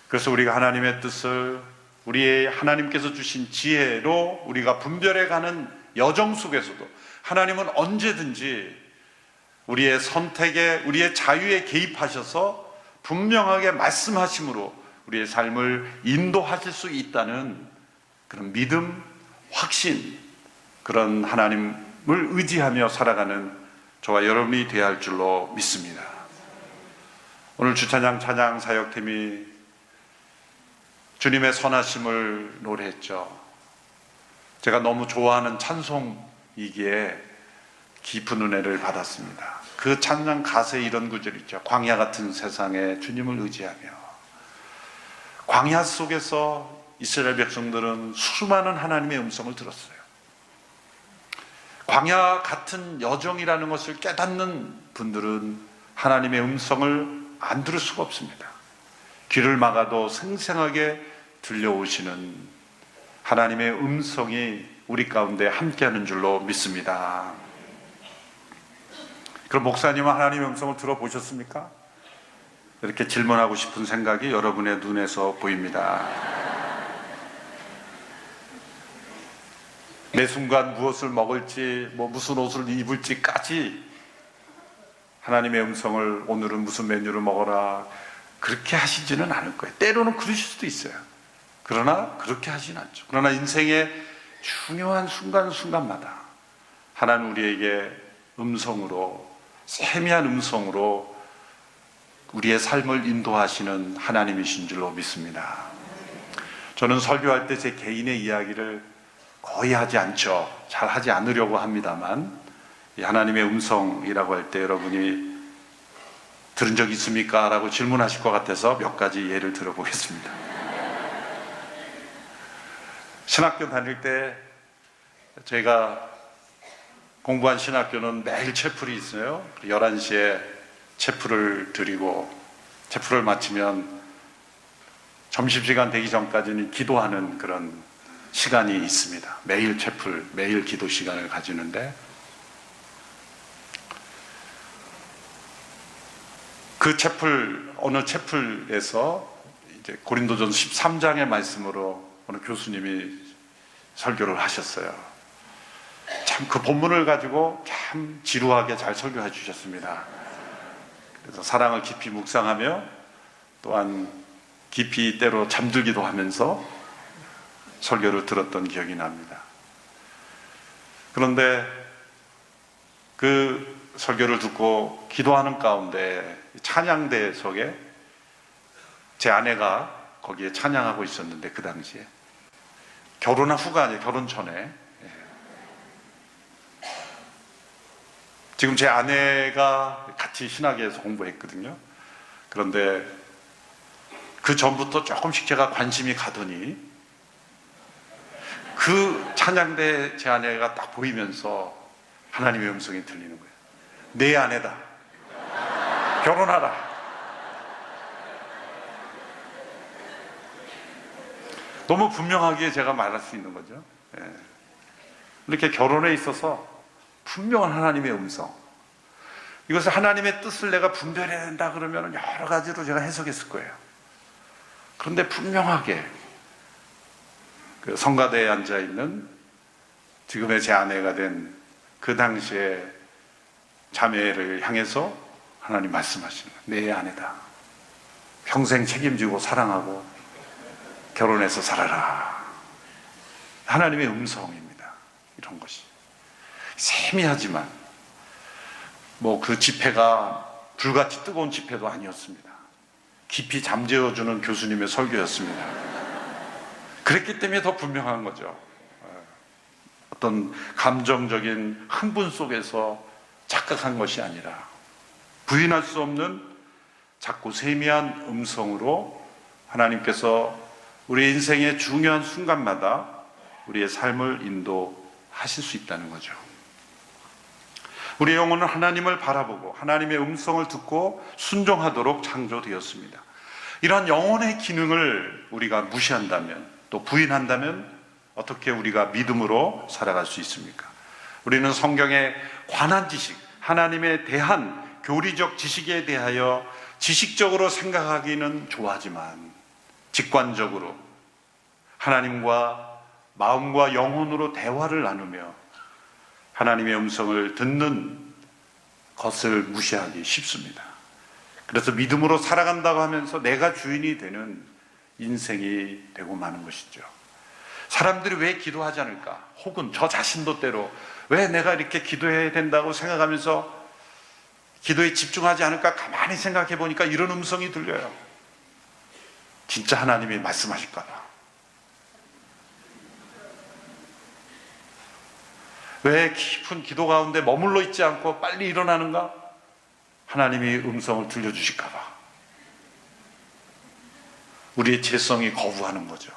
그래서 우리가 하나님의 뜻을 우리의 하나님께서 주신 지혜로 우리가 분별해가는 여정 속에서도 하나님은 언제든지 우리의 선택에, 우리의 자유에 개입하셔서 분명하게 말씀하심으로 우리의 삶을 인도하실 수 있다는 그런 믿음, 확신, 그런 하나님을 의지하며 살아가는 저와 여러분이 되어야 할 줄로 믿습니다. 오늘 주찬양 찬양 사역팀이 주님의 선하심을 노래했죠. 제가 너무 좋아하는 찬송이기에 깊은 은혜를 받았습니다. 그 찬양 가사에 이런 구절 있죠. 광야 같은 세상에 주님을 의지하며. 광야 속에서 이스라엘 백성들은 수많은 하나님의 음성을 들었어요. 광야 같은 여정이라는 것을 깨닫는 분들은 하나님의 음성을 안 들을 수가 없습니다. 귀를 막아도 생생하게 들려오시는 하나님의 음성이 우리 가운데 함께하는 줄로 믿습니다. 그럼 목사님은 하나님의 음성을 들어보셨습니까? 이렇게 질문하고 싶은 생각이 여러분의 눈에서 보입니다. 매 순간 무엇을 먹을지, 무슨 옷을 입을지까지 하나님의 음성을 오늘은 무슨 메뉴를 먹어라 그렇게 하시지는 않을 거예요. 때로는 그러실 수도 있어요. 그러나 그렇게 하진 않죠. 그러나 인생의 중요한 순간순간마다 하나님 우리에게 음성으로, 세미한 음성으로 우리의 삶을 인도하시는 하나님이신 줄로 믿습니다. 저는 설교할 때 제 개인의 이야기를 거의 하지 않죠. 잘 하지 않으려고 합니다만 이 하나님의 음성이라고 할 때 여러분이 들은 적 있습니까? 라고 질문하실 것 같아서 몇 가지 예를 들어보겠습니다. 신학교 다닐 때 제가 공부한 신학교는 매일 채플이 있어요. 11시에 채플을 드리고 채플을 마치면 점심시간 되기 전까지는 기도하는 그런 시간이 있습니다. 매일 채플, 매일 기도 시간을 가지는데 그 채플, 어느 채플에서 이제 고린도전 13장의 말씀으로 어느 교수님이 설교를 하셨어요. 참 그 본문을 가지고 참 지루하게 잘 설교해 주셨습니다. 그래서 사랑을 깊이 묵상하며 또한 깊이 때로 잠들기도 하면서 설교를 들었던 기억이 납니다. 그런데 그 설교를 듣고 기도하는 가운데 찬양대 속에 제 아내가 거기에 찬양하고 있었는데, 그 당시에 결혼한 후가 아니에요. 결혼 전에. 예. 지금 제 아내가 같이 신학에서 공부했거든요. 그런데 그 전부터 조금씩 제가 관심이 가더니 그 찬양대 제 아내가 딱 보이면서 하나님의 음성이 들리는 거예요. 내 아내다. 결혼하라. 너무 분명하게 제가 말할 수 있는 거죠. 예. 이렇게 결혼에 있어서 분명한 하나님의 음성. 이것을 하나님의 뜻을 내가 분별해야 된다 그러면 여러 가지로 제가 해석했을 거예요. 그런데 분명하게 그 성가대에 앉아 있는 지금의 제 아내가 된 그 당시에 자매를 향해서 하나님 말씀하시는 거예요. 내 아내다. 평생 책임지고 사랑하고 결혼해서 살아라. 하나님의 음성입니다. 이런 것이 세미하지만 뭐 그 집회가 불같이 뜨거운 집회도 아니었습니다. 깊이 잠재워주는 교수님의 설교였습니다. 그랬기 때문에 더 분명한 거죠. 어떤 감정적인 흥분 속에서 착각한 것이 아니라 부인할 수 없는 작고 세미한 음성으로 하나님께서 우리 인생의 중요한 순간마다 우리의 삶을 인도하실 수 있다는 거죠. 우리의 영혼은 하나님을 바라보고 하나님의 음성을 듣고 순종하도록 창조되었습니다. 이러한 영혼의 기능을 우리가 무시한다면, 또 부인한다면 어떻게 우리가 믿음으로 살아갈 수 있습니까? 우리는 성경에 관한 지식, 하나님에 대한 교리적 지식에 대하여 지식적으로 생각하기는 좋아하지만 직관적으로 하나님과 마음과 영혼으로 대화를 나누며 하나님의 음성을 듣는 것을 무시하기 쉽습니다. 그래서 믿음으로 살아간다고 하면서 내가 주인이 되는 인생이 되고 마는 것이죠. 사람들이 왜 기도하지 않을까? 혹은 저 자신도 때로 왜 내가 이렇게 기도해야 된다고 생각하면서 기도에 집중하지 않을까? 가만히 생각해 보니까 이런 음성이 들려요. 진짜 하나님이 말씀하실까 봐. 왜 깊은 기도 가운데 머물러 있지 않고 빨리 일어나는가? 하나님이 음성을 들려주실까 봐. 우리의 죄성이 거부하는 거죠.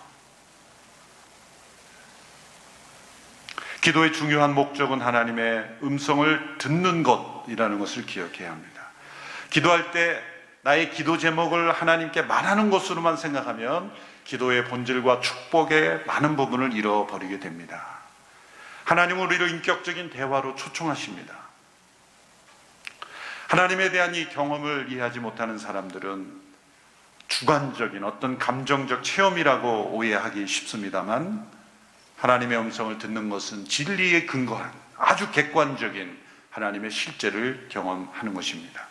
기도의 중요한 목적은 하나님의 음성을 듣는 것이라는 것을 기억해야 합니다. 기도할 때 나의 기도 제목을 하나님께 말하는 것으로만 생각하면 기도의 본질과 축복의 많은 부분을 잃어버리게 됩니다. 하나님은 우리를 인격적인 대화로 초청하십니다. 하나님에 대한 이 경험을 이해하지 못하는 사람들은 주관적인 어떤 감정적 체험이라고 오해하기 쉽습니다만, 하나님의 음성을 듣는 것은 진리에 근거한 아주 객관적인 하나님의 실제를 경험하는 것입니다.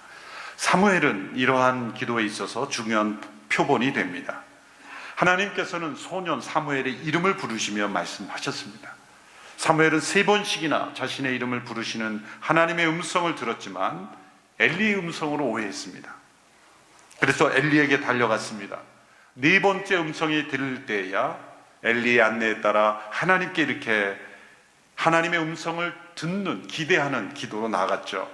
사무엘은 이러한 기도에 있어서 중요한 표본이 됩니다. 하나님께서는 소년 사무엘의 이름을 부르시며 말씀하셨습니다. 사무엘은 3번씩이나 자신의 이름을 부르시는 하나님의 음성을 들었지만 엘리의 음성으로 오해했습니다. 그래서 엘리에게 달려갔습니다. 4번째 음성이 들릴 때야 엘리의 안내에 따라 하나님께 이렇게 하나님의 음성을 듣는, 기대하는 기도로 나아갔죠.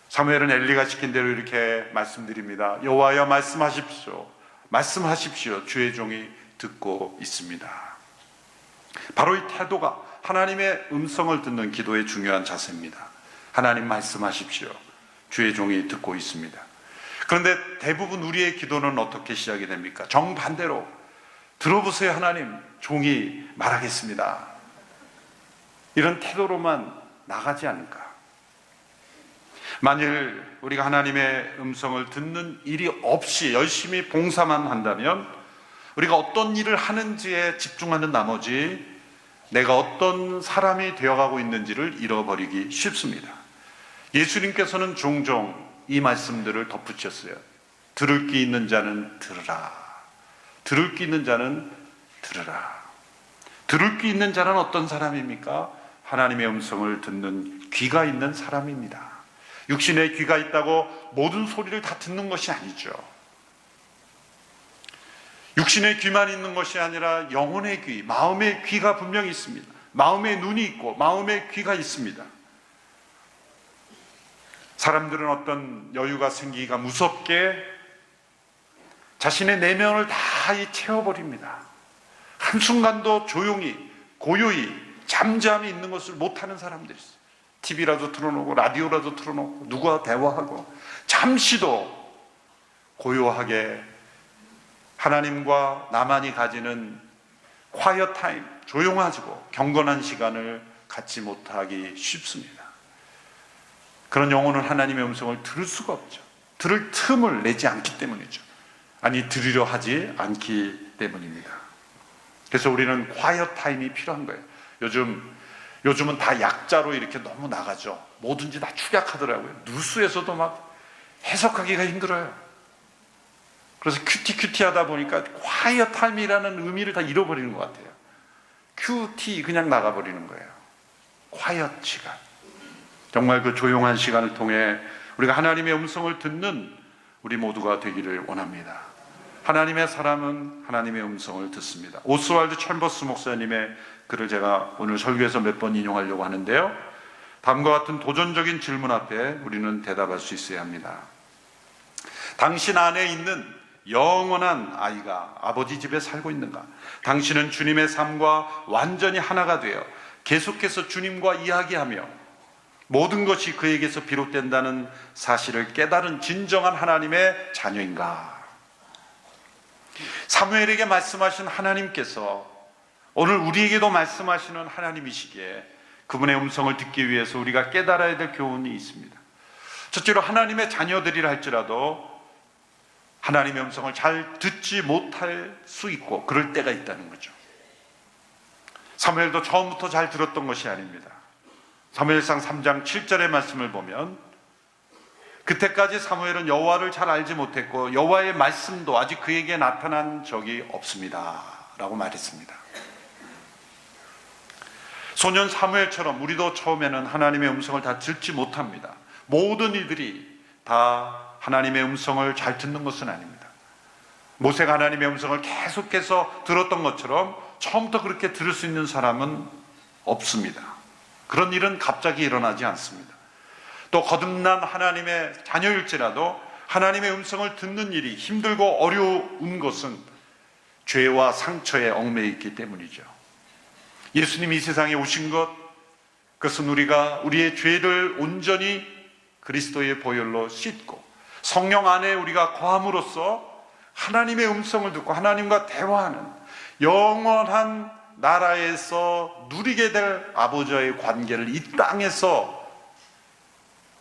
사무엘은 엘리가 시킨 대로 이렇게 말씀드립니다. 여호와여 말씀하십시오. 말씀하십시오. 주의 종이 듣고 있습니다. 바로 이 태도가 하나님의 음성을 듣는 기도의 중요한 자세입니다. 하나님 말씀하십시오. 주의 종이 듣고 있습니다. 그런데 대부분 우리의 기도는 어떻게 시작이 됩니까? 정반대로 들어보세요 하나님, 종이 말하겠습니다. 이런 태도로만 나가지 않을까? 만일 우리가 하나님의 음성을 듣는 일이 없이 열심히 봉사만 한다면 우리가 어떤 일을 하는지에 집중하는 나머지 내가 어떤 사람이 되어가고 있는지를 잃어버리기 쉽습니다. 예수님께서는 종종 이 말씀들을 덧붙였어요. 들을 귀 있는 자는 들으라. 들을 귀 있는 자는 들으라. 들을 귀 있는 자는 어떤 사람입니까? 하나님의 음성을 듣는 귀가 있는 사람입니다. 육신에 귀가 있다고 모든 소리를 다 듣는 것이 아니죠. 육신의 귀만 있는 것이 아니라 영혼의 귀, 마음의 귀가 분명히 있습니다. 마음의 눈이 있고 마음의 귀가 있습니다. 사람들은 어떤 여유가 생기기가 무섭게 자신의 내면을 다 채워버립니다. 한순간도 조용히 고요히 잠잠히 있는 것을 못하는 사람들이 있어요. TV라도 틀어놓고 라디오라도 틀어놓고 누구와 대화하고 잠시도 고요하게 하나님과 나만이 가지는 quiet 타임, 조용하고 경건한 시간을 갖지 못하기 쉽습니다. 그런 영혼은 하나님의 음성을 들을 수가 없죠. 들을 틈을 내지 않기 때문이죠. 아니, 들으려 하지 않기 때문입니다. 그래서 우리는 quiet 타임이 필요한 거예요. 요즘은 다 약자로 이렇게 너무 나가죠. 뭐든지 다 축약하더라고요. 뉴스에서도 막 해석하기가 힘들어요. 그래서 큐티 하다 보니까 quiet time이라는 의미를 다 잃어버리는 것 같아요. 큐티 그냥 나가버리는 거예요. quiet 시간. 정말 그 조용한 시간을 통해 우리가 하나님의 음성을 듣는 우리 모두가 되기를 원합니다. 하나님의 사람은 하나님의 음성을 듣습니다. 오스왈드 챔버스 목사님의 글을 제가 오늘 설교에서 몇 번 인용하려고 하는데요. 다음과 같은 도전적인 질문 앞에 우리는 대답할 수 있어야 합니다. 당신 안에 있는 영원한 아이가 아버지 집에 살고 있는가? 당신은 주님의 삶과 완전히 하나가 되어 계속해서 주님과 이야기하며 모든 것이 그에게서 비롯된다는 사실을 깨달은 진정한 하나님의 자녀인가? 사무엘에게 말씀하신 하나님께서 오늘 우리에게도 말씀하시는 하나님이시기에 그분의 음성을 듣기 위해서 우리가 깨달아야 될 교훈이 있습니다. 첫째로 하나님의 자녀들이라 할지라도 하나님의 음성을 잘 듣지 못할 수 있고 그럴 때가 있다는 거죠. 사무엘도 처음부터 잘 들었던 것이 아닙니다. 사무엘상 3장 7절의 말씀을 보면 그때까지 사무엘은 여호와를 잘 알지 못했고 여호와의 말씀도 아직 그에게 나타난 적이 없습니다 라고 말했습니다. 소년 사무엘처럼 우리도 처음에는 하나님의 음성을 다 듣지 못합니다. 모든 이들이 다 하나님의 음성을 잘 듣는 것은 아닙니다. 모세가 하나님의 음성을 계속해서 들었던 것처럼 처음부터 그렇게 들을 수 있는 사람은 없습니다. 그런 일은 갑자기 일어나지 않습니다. 또 거듭난 하나님의 자녀일지라도 하나님의 음성을 듣는 일이 힘들고 어려운 것은 죄와 상처에 얽매여 있기 때문이죠. 예수님이 이 세상에 오신 것, 그것은 우리가 우리의 죄를 온전히 그리스도의 보혈로 씻고 성령 안에 우리가 거함으로써 하나님의 음성을 듣고 하나님과 대화하는 영원한 나라에서 누리게 될 아버지와의 관계를 이 땅에서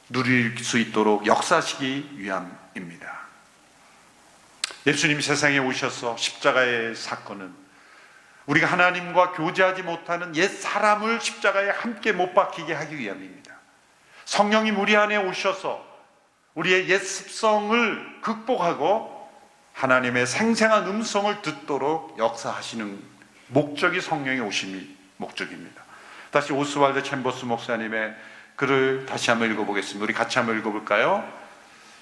누릴 수 있도록 역사하시기 위함입니다. 예수님이 세상에 오셔서 십자가의 사건은 우리가 하나님과 교제하지 못하는 옛 사람을 십자가에 함께 못 박히게 하기 위함입니다. 성령님 우리 안에 오셔서 우리의 옛 습성을 극복하고 하나님의 생생한 음성을 듣도록 역사하시는 목적이 성령의 오심이 목적입니다. 다시 오스왈드 챔버스 목사님의 글을 다시 한번 읽어보겠습니다. 우리 같이 한번 읽어볼까요?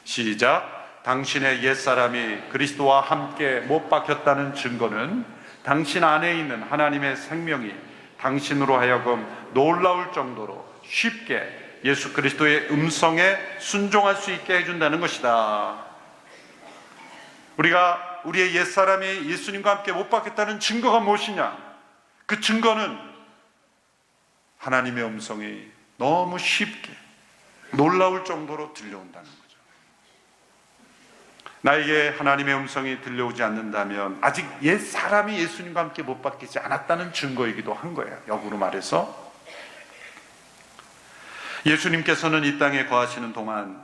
시작. 당신의 옛사람이 그리스도와 함께 못 박혔다는 증거는 당신 안에 있는 하나님의 생명이 당신으로 하여금 놀라울 정도로 쉽게 예수 그리스도의 음성에 순종할 수 있게 해준다는 것이다. 우리가 우리의 옛사람이 예수님과 함께 못 박혔다는 증거가 무엇이냐? 그 증거는 하나님의 음성이 너무 쉽게 놀라울 정도로 들려온다는 거죠. 나에게 하나님의 음성이 들려오지 않는다면 아직 옛사람이 예수님과 함께 못 박히지 않았다는 증거이기도 한 거예요. 역으로 말해서 예수님께서는 이 땅에 거하시는 동안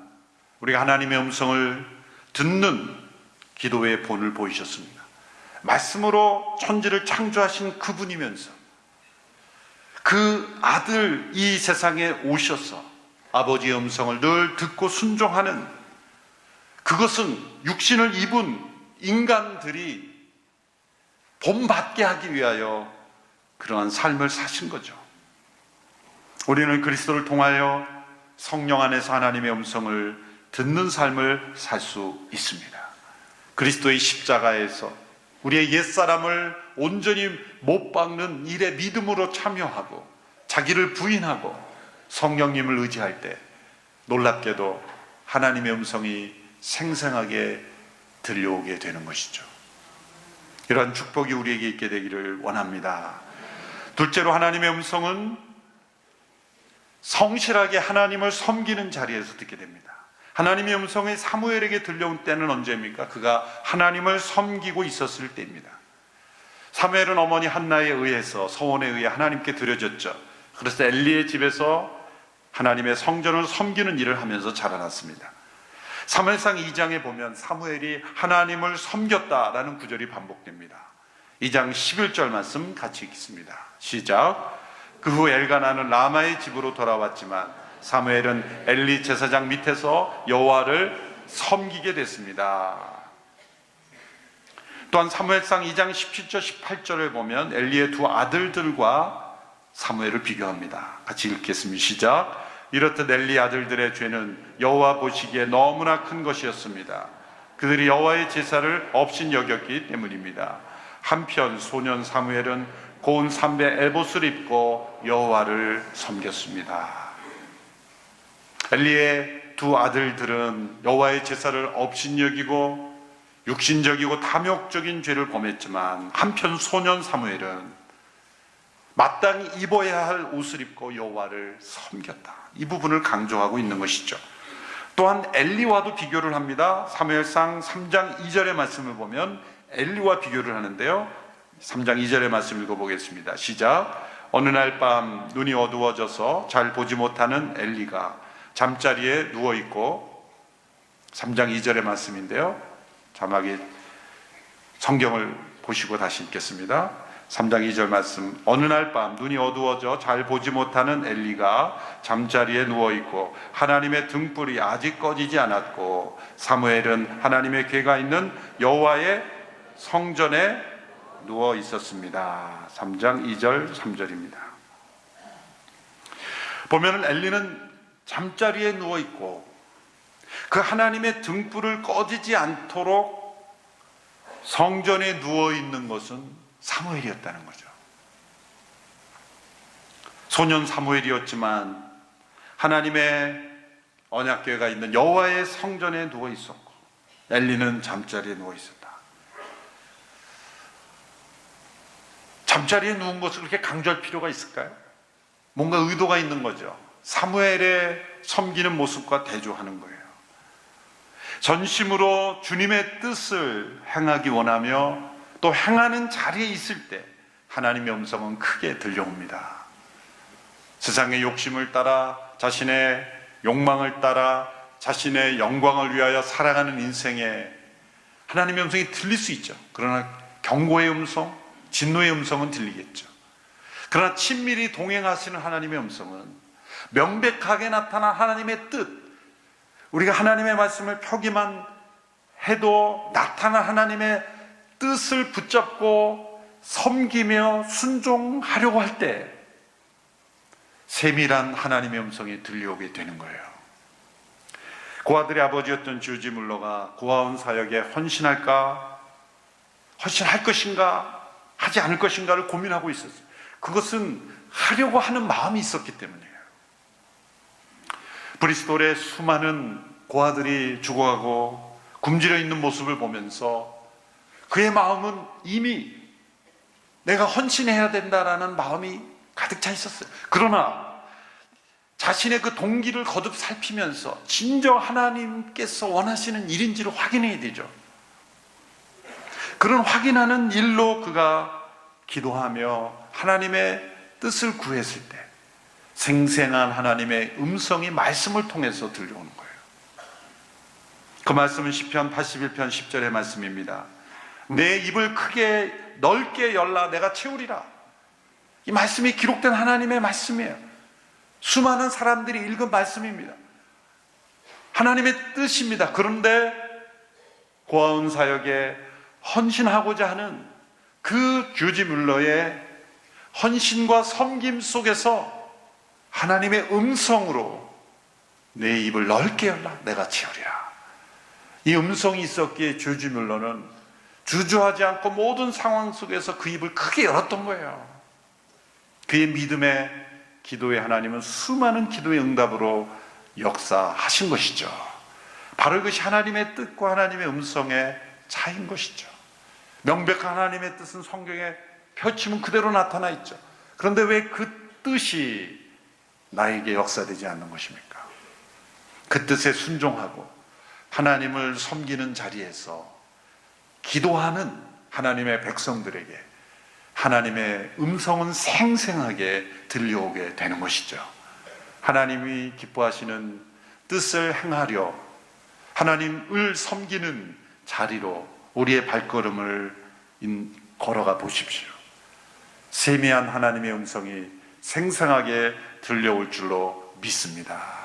우리가 하나님의 음성을 듣는 기도의 본을 보이셨습니다. 말씀으로 천지를 창조하신 그분이면서 그 아들 이 세상에 오셔서 아버지의 음성을 늘 듣고 순종하는, 그것은 육신을 입은 인간들이 본받게 하기 위하여 그러한 삶을 사신 거죠. 우리는 그리스도를 통하여 성령 안에서 하나님의 음성을 듣는 삶을 살 수 있습니다. 그리스도의 십자가에서 우리의 옛사람을 온전히 못 박는 일에 믿음으로 참여하고 자기를 부인하고 성령님을 의지할 때 놀랍게도 하나님의 음성이 생생하게 들려오게 되는 것이죠. 이러한 축복이 우리에게 있게 되기를 원합니다. 둘째로, 하나님의 음성은 성실하게 하나님을 섬기는 자리에서 듣게 됩니다. 하나님의 음성이 사무엘에게 들려온 때는 언제입니까? 그가 하나님을 섬기고 있었을 때입니다. 사무엘은 어머니 한나에 의해서, 서원에 의해 하나님께 드려졌죠. 그래서 엘리의 집에서 하나님의 성전을 섬기는 일을 하면서 자라났습니다. 사무엘상 2장에 보면 사무엘이 하나님을 섬겼다라는 구절이 반복됩니다. 2장 11절 말씀 같이 읽겠습니다. 시작. 그 후 엘가나는 라마의 집으로 돌아왔지만 사무엘은 엘리 제사장 밑에서 여호와를 섬기게 됐습니다. 또한 사무엘상 2장 17절 18절을 보면 엘리의 두 아들들과 사무엘을 비교합니다. 같이 읽겠습니다. 시작. 이렇듯 엘리 아들들의 죄는 여호와 보시기에 너무나 큰 것이었습니다. 그들이 여호와의 제사를 업신 여겼기 때문입니다. 한편 소년 사무엘은 고운 삼배 에봇을 입고 여호와를 섬겼습니다. 엘리의 두 아들들은 여호와의 제사를 업신 여기고 육신적이고 탐욕적인 죄를 범했지만, 한편 소년 사무엘은 마땅히 입어야 할 옷을 입고 여호와를 섬겼다. 이 부분을 강조하고 있는 것이죠. 또한 엘리와도 비교를 합니다. 사무엘상 3장 2절의 말씀을 보면 엘리와 비교를 하는데요. 3장 2절의 말씀 읽어보겠습니다. 시작. 어느 날 밤 눈이 어두워져서 잘 보지 못하는 엘리가 잠자리에 누워있고, 3장 2절의 말씀인데요. 자막이 성경을 보시고 다시 읽겠습니다. 3장 2절 말씀. 어느 날 밤 눈이 어두워져 잘 보지 못하는 엘리가 잠자리에 누워있고 하나님의 등불이 아직 꺼지지 않았고 사무엘은 하나님의 궤가 있는 여호와의 성전에 누워 있었습니다. 3장 2절 3절입니다. 보면은 엘리는 잠자리에 누워있고 그 하나님의 등불을 꺼지지 않도록 성전에 누워있는 것은 사무엘이었다는 거죠. 소년 사무엘이었지만 하나님의 언약궤가 있는 여호와의 성전에 누워 있었고 엘리는 잠자리에 누워 있었다. 잠자리에 누운 것을 그렇게 강조할 필요가 있을까요? 뭔가 의도가 있는 거죠. 사무엘의 섬기는 모습과 대조하는 거예요. 전심으로 주님의 뜻을 행하기 원하며 또 행하는 자리에 있을 때 하나님의 음성은 크게 들려옵니다. 세상의 욕심을 따라, 자신의 욕망을 따라 자신의 영광을 위하여 살아가는 인생에 하나님의 음성이 들릴 수 있죠. 그러나 경고의 음성, 진노의 음성은 들리겠죠. 그러나 친밀히 동행하시는 하나님의 음성은 명백하게 나타난 하나님의 뜻, 우리가 하나님의 말씀을 펴기만 해도 나타난 하나님의 뜻을 붙잡고 섬기며 순종하려고 할 때 세밀한 하나님의 음성이 들려오게 되는 거예요. 고아들의 아버지였던 조지 물러가 고아원 사역에 헌신할 것인가 하지 않을 것인가를 고민하고 있었어요. 그것은 하려고 하는 마음이 있었기 때문이에요. 브리스톨의 수많은 고아들이 죽어가고 굶주려 있는 모습을 보면서 그의 마음은 이미 내가 헌신해야 된다라는 마음이 가득 차 있었어요. 그러나 자신의 그 동기를 거듭 살피면서 진정 하나님께서 원하시는 일인지를 확인해야 되죠. 그런 확인하는 일로 그가 기도하며 하나님의 뜻을 구했을 때 생생한 하나님의 음성이 말씀을 통해서 들려오는 거예요. 그 말씀은 시편 81편 10절의 말씀입니다. 내 입을 크게 넓게 열라 내가 채우리라. 이 말씀이 기록된 하나님의 말씀이에요. 수많은 사람들이 읽은 말씀입니다. 하나님의 뜻입니다. 그런데 고아원 사역에 헌신하고자 하는 그 조지 물러의 헌신과 섬김 속에서 하나님의 음성으로 내 입을 넓게 열라 내가 채우리라. 이 음성이 있었기에 조지 물러는 주저하지 않고 모든 상황 속에서 그 입을 크게 열었던 거예요. 그의 믿음의 기도에 하나님은 수많은 기도의 응답으로 역사하신 것이죠. 바로 이것이 하나님의 뜻과 하나님의 음성의 차이인 것이죠. 명백한 하나님의 뜻은 성경에 펼치면 그대로 나타나 있죠. 그런데 왜 그 뜻이 나에게 역사되지 않는 것입니까? 그 뜻에 순종하고 하나님을 섬기는 자리에서 기도하는 하나님의 백성들에게 하나님의 음성은 생생하게 들려오게 되는 것이죠. 하나님이 기뻐하시는 뜻을 행하려 하나님을 섬기는 자리로 우리의 발걸음을 걸어가 보십시오. 세미한 하나님의 음성이 생생하게 들려올 줄로 믿습니다.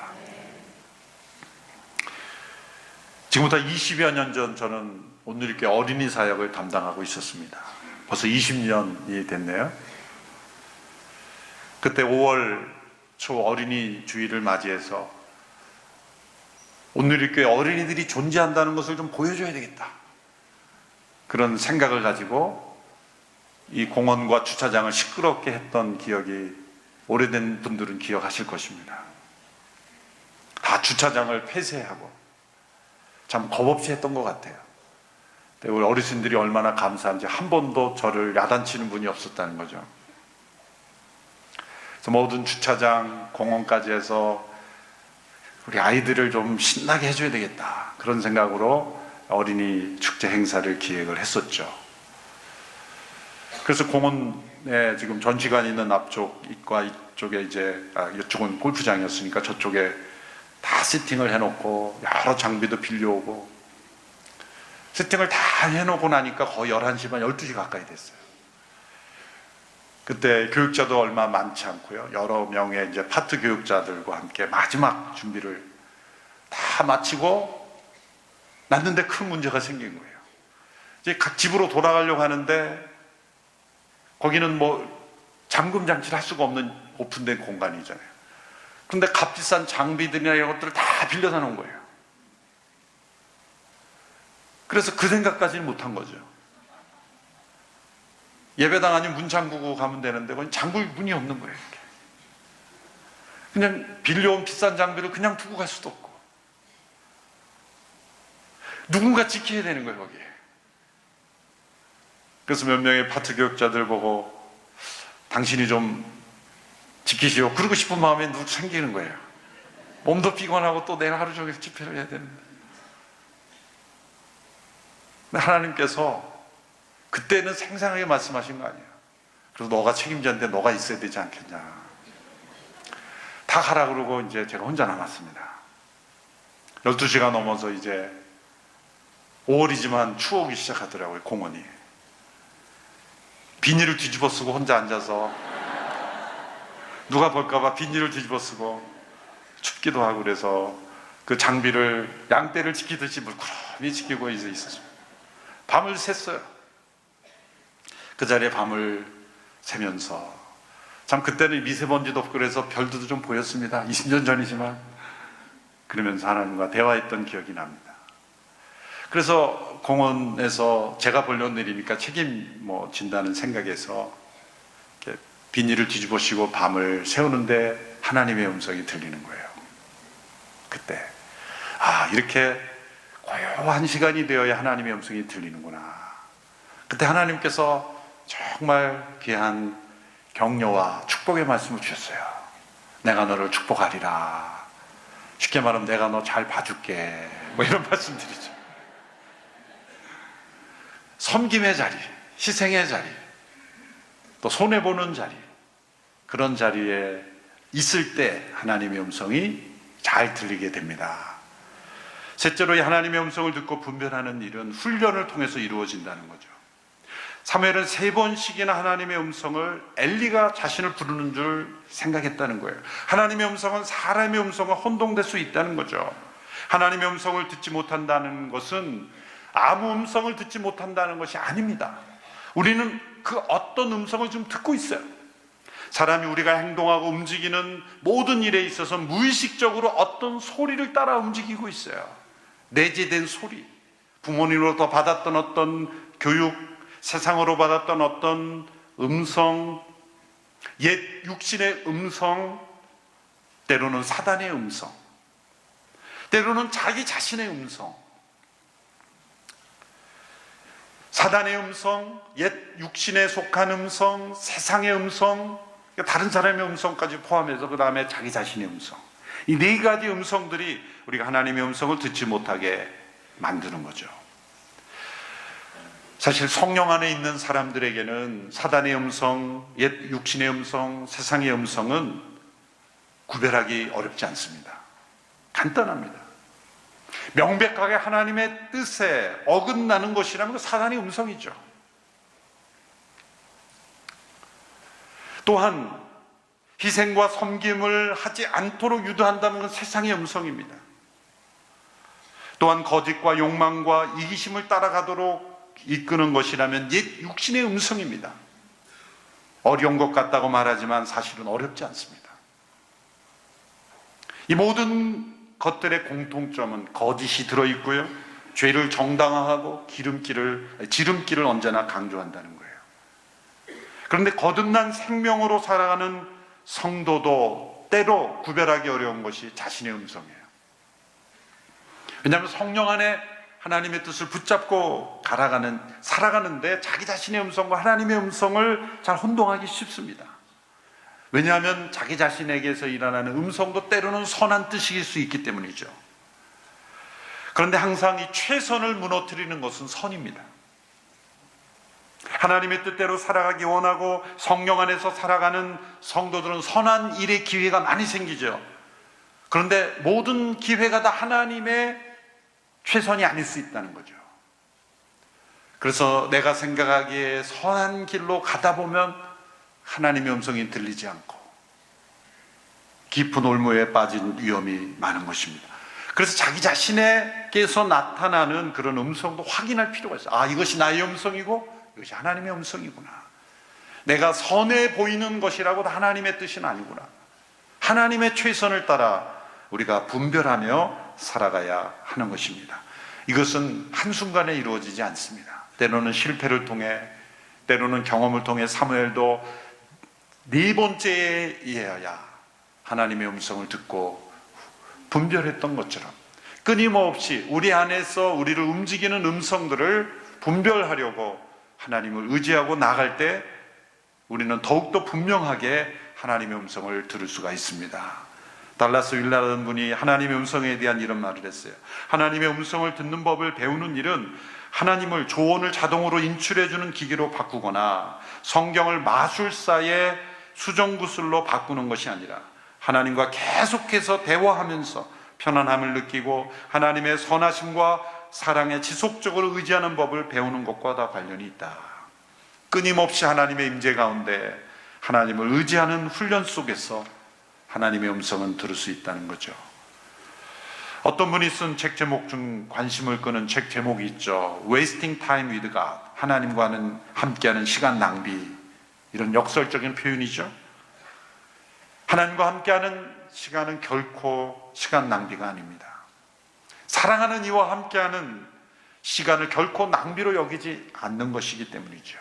지금부터 20여 년 전 저는 온누리교회 어린이 사역을 담당하고 있었습니다. 벌써 20년이 됐네요. 그때 5월 초 어린이 주일을 맞이해서 온누리교회 어린이들이 존재한다는 것을 좀 보여줘야 되겠다, 그런 생각을 가지고 이 공원과 주차장을 시끄럽게 했던 기억이 오래된 분들은 기억하실 것입니다. 다 주차장을 폐쇄하고 참 겁없이 했던 것 같아요. 우리 어르신들이 얼마나 감사한지 한 번도 저를 야단치는 분이 없었다는 거죠. 그래서 모든 주차장, 공원까지 해서 우리 아이들을 좀 신나게 해줘야 되겠다, 그런 생각으로 어린이 축제 행사를 기획을 했었죠. 그래서 공원에 지금 전시관 있는 앞쪽과 이쪽에 이쪽은 골프장이었으니까 저쪽에 다 세팅을 해놓고 여러 장비도 빌려오고 세팅을 다 해놓고 나니까 거의 11시 반, 12시 가까이 됐어요. 그때 교육자도 얼마 많지 않고요. 여러 명의 이제 파트 교육자들과 함께 마지막 준비를 다 마치고 났는데 큰 문제가 생긴 거예요. 이제 각 집으로 돌아가려고 하는데 거기는 뭐 잠금 장치를 할 수가 없는 오픈된 공간이잖아요. 그런데 값비싼 장비들이나 이런 것들을 다 빌려다 놓은 거예요. 그래서 그 생각까지는 못한 거죠. 예배당 아니면 문 잠그고 가면 되는데 거기 잠글 문이 없는 거예요. 이렇게. 그냥 빌려온 비싼 장비를 그냥 두고 갈 수도 없고 누군가 지켜야 되는 거예요, 거기에. 그래서 몇 명의 파트 교육자들 보고 당신이 좀 지키시오, 그러고 싶은 마음이 누구 생기는 거예요. 몸도 피곤하고 또 내일 하루 종일 집회를 해야 되는데. 근데 하나님께서 그때는 생생하게 말씀하신 거 아니에요. 그래서 너가 책임자인데 너가 있어야 되지 않겠냐. 다 가라 그러고 이제 제가 혼자 남았습니다. 12시가 넘어서 이제 5월이지만 추워오기 시작하더라고요, 공원이. 비닐을 뒤집어 쓰고 혼자 앉아서 누가 볼까봐 비닐을 뒤집어 쓰고 춥기도 하고 그래서 그 장비를 양떼를 지키듯이 물끄러미 지키고 이제 있었습니다. 밤을 샜어요. 그 자리에 밤을 새면서 참 그때는 미세먼지도 없고 그래서 별들도 좀 보였습니다. 20년 전이지만 그러면서 하나님과 대화했던 기억이 납니다. 그래서 공원에서 제가 보려는 일이니까 책임진다는 생각에서 이렇게 비닐을 뒤집어 씌고 밤을 새우는데 하나님의 음성이 들리는 거예요. 그때 이렇게 고요한 시간이 되어야 하나님의 음성이 들리는구나. 그때 하나님께서 정말 귀한 격려와 축복의 말씀을 주셨어요. 내가 너를 축복하리라. 쉽게 말하면 내가 너 잘 봐줄게, 뭐 이런 말씀드리죠. 섬김의 자리, 희생의 자리, 또 손해보는 자리, 그런 자리에 있을 때 하나님의 음성이 잘 들리게 됩니다. 셋째로 이 하나님의 음성을 듣고 분별하는 일은 훈련을 통해서 이루어진다는 거죠. 사무엘은 3번씩이나 하나님의 음성을 엘리가 자신을 부르는 줄 생각했다는 거예요. 하나님의 음성은 사람의 음성과 혼동될 수 있다는 거죠. 하나님의 음성을 듣지 못한다는 것은 아무 음성을 듣지 못한다는 것이 아닙니다. 우리는 그 어떤 음성을 좀 듣고 있어요. 사람이 우리가 행동하고 움직이는 모든 일에 있어서 무의식적으로 어떤 소리를 따라 움직이고 있어요. 내재된 소리, 부모님으로부터 받았던 어떤 교육, 세상으로 받았던 어떤 음성, 옛 육신의 음성, 때로는 사단의 음성, 때로는 자기 자신의 음성, 사단의 음성, 옛 육신에 속한 음성, 세상의 음성, 다른 사람의 음성까지 포함해서 그 다음에 자기 자신의 음성, 이 네 가지 음성들이 우리가 하나님의 음성을 듣지 못하게 만드는 거죠. 사실 성령 안에 있는 사람들에게는 사단의 음성, 옛 육신의 음성, 세상의 음성은 구별하기 어렵지 않습니다. 간단합니다. 명백하게 하나님의 뜻에 어긋나는 것이라면 그 사단의 음성이죠. 또한 희생과 섬김을 하지 않도록 유도한다는 건 세상의 음성입니다. 또한 거짓과 욕망과 이기심을 따라가도록 이끄는 것이라면 옛 육신의 음성입니다. 어려운 것 같다고 말하지만 사실은 어렵지 않습니다. 이 모든 것들의 공통점은 거짓이 들어있고요, 죄를 정당화하고 지름길을 언제나 강조한다는 거예요. 그런데 거듭난 생명으로 살아가는 성도도 때로 구별하기 어려운 것이 자신의 음성이에요. 왜냐하면 성령 안에 하나님의 뜻을 붙잡고 살아가는데 자기 자신의 음성과 하나님의 음성을 잘 혼동하기 쉽습니다. 왜냐하면 자기 자신에게서 일어나는 음성도 때로는 선한 뜻일 수 있기 때문이죠. 그런데 항상 이 최선을 무너뜨리는 것은 선입니다. 하나님의 뜻대로 살아가기 원하고 성령 안에서 살아가는 성도들은 선한 일의 기회가 많이 생기죠. 그런데 모든 기회가 다 하나님의 최선이 아닐 수 있다는 거죠. 그래서 내가 생각하기에 선한 길로 가다 보면 하나님의 음성이 들리지 않고 깊은 올무에 빠진 위험이 많은 것입니다. 그래서 자기 자신에게서 나타나는 그런 음성도 확인할 필요가 있어요. 아, 이것이 나의 음성이고 이것이 하나님의 음성이구나. 내가 선해 보이는 것이라고도 하나님의 뜻은 아니구나. 하나님의 최선을 따라 우리가 분별하며 살아가야 하는 것입니다. 이것은 한순간에 이루어지지 않습니다. 때로는 실패를 통해, 때로는 경험을 통해 사무엘도 네 번째에야 하나님의 음성을 듣고 분별했던 것처럼 끊임없이 우리 안에서 우리를 움직이는 음성들을 분별하려고 하나님을 의지하고 나갈 때 우리는 더욱더 분명하게 하나님의 음성을 들을 수가 있습니다. 달라스 윌라라는 분이 하나님의 음성에 대한 이런 말을 했어요. 하나님의 음성을 듣는 법을 배우는 일은 하나님을 조언을 자동으로 인출해주는 기계로 바꾸거나 성경을 마술사의 수정구슬로 바꾸는 것이 아니라 하나님과 계속해서 대화하면서 편안함을 느끼고 하나님의 선하심과 사랑에 지속적으로 의지하는 법을 배우는 것과 다 관련이 있다. 끊임없이 하나님의 임재 가운데 하나님을 의지하는 훈련 속에서 하나님의 음성은 들을 수 있다는 거죠. 어떤 분이 쓴 책 제목 중 관심을 끄는 책 제목이 있죠. Wasting Time with God. 하나님과는 함께하는 시간 낭비. 이런 역설적인 표현이죠. 하나님과 함께하는 시간은 결코 시간 낭비가 아닙니다. 사랑하는 이와 함께하는 시간을 결코 낭비로 여기지 않는 것이기 때문이죠.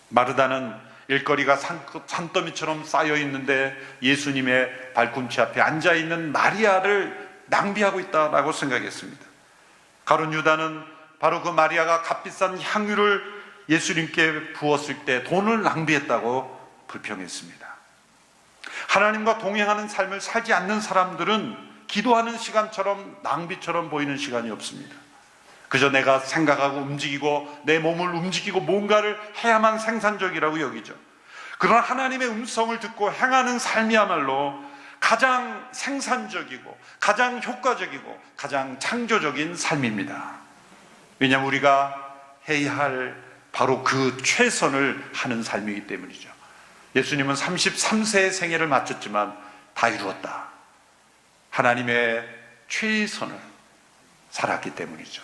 마르다는 일거리가 산더미처럼 쌓여 있는데 예수님의 발꿈치 앞에 앉아 있는 마리아를 낭비하고 있다라고 생각했습니다. 가룟 유다는 바로 그 마리아가 값비싼 향유를 예수님께 부었을 때 돈을 낭비했다고 불평했습니다. 하나님과 동행하는 삶을 살지 않는 사람들은 기도하는 시간처럼 낭비처럼 보이는 시간이 없습니다. 그저 내가 생각하고 움직이고 내 몸을 움직이고 뭔가를 해야만 생산적이라고 여기죠. 그러나 하나님의 음성을 듣고 행하는 삶이야말로 가장 생산적이고 가장 효과적이고 가장 창조적인 삶입니다. 왜냐하면 우리가 해야 할 바로 그 최선을 하는 삶이기 때문이죠. 예수님은 33세의 생애를 마쳤지만 다 이루었다. 하나님의 최선을 살았기 때문이죠.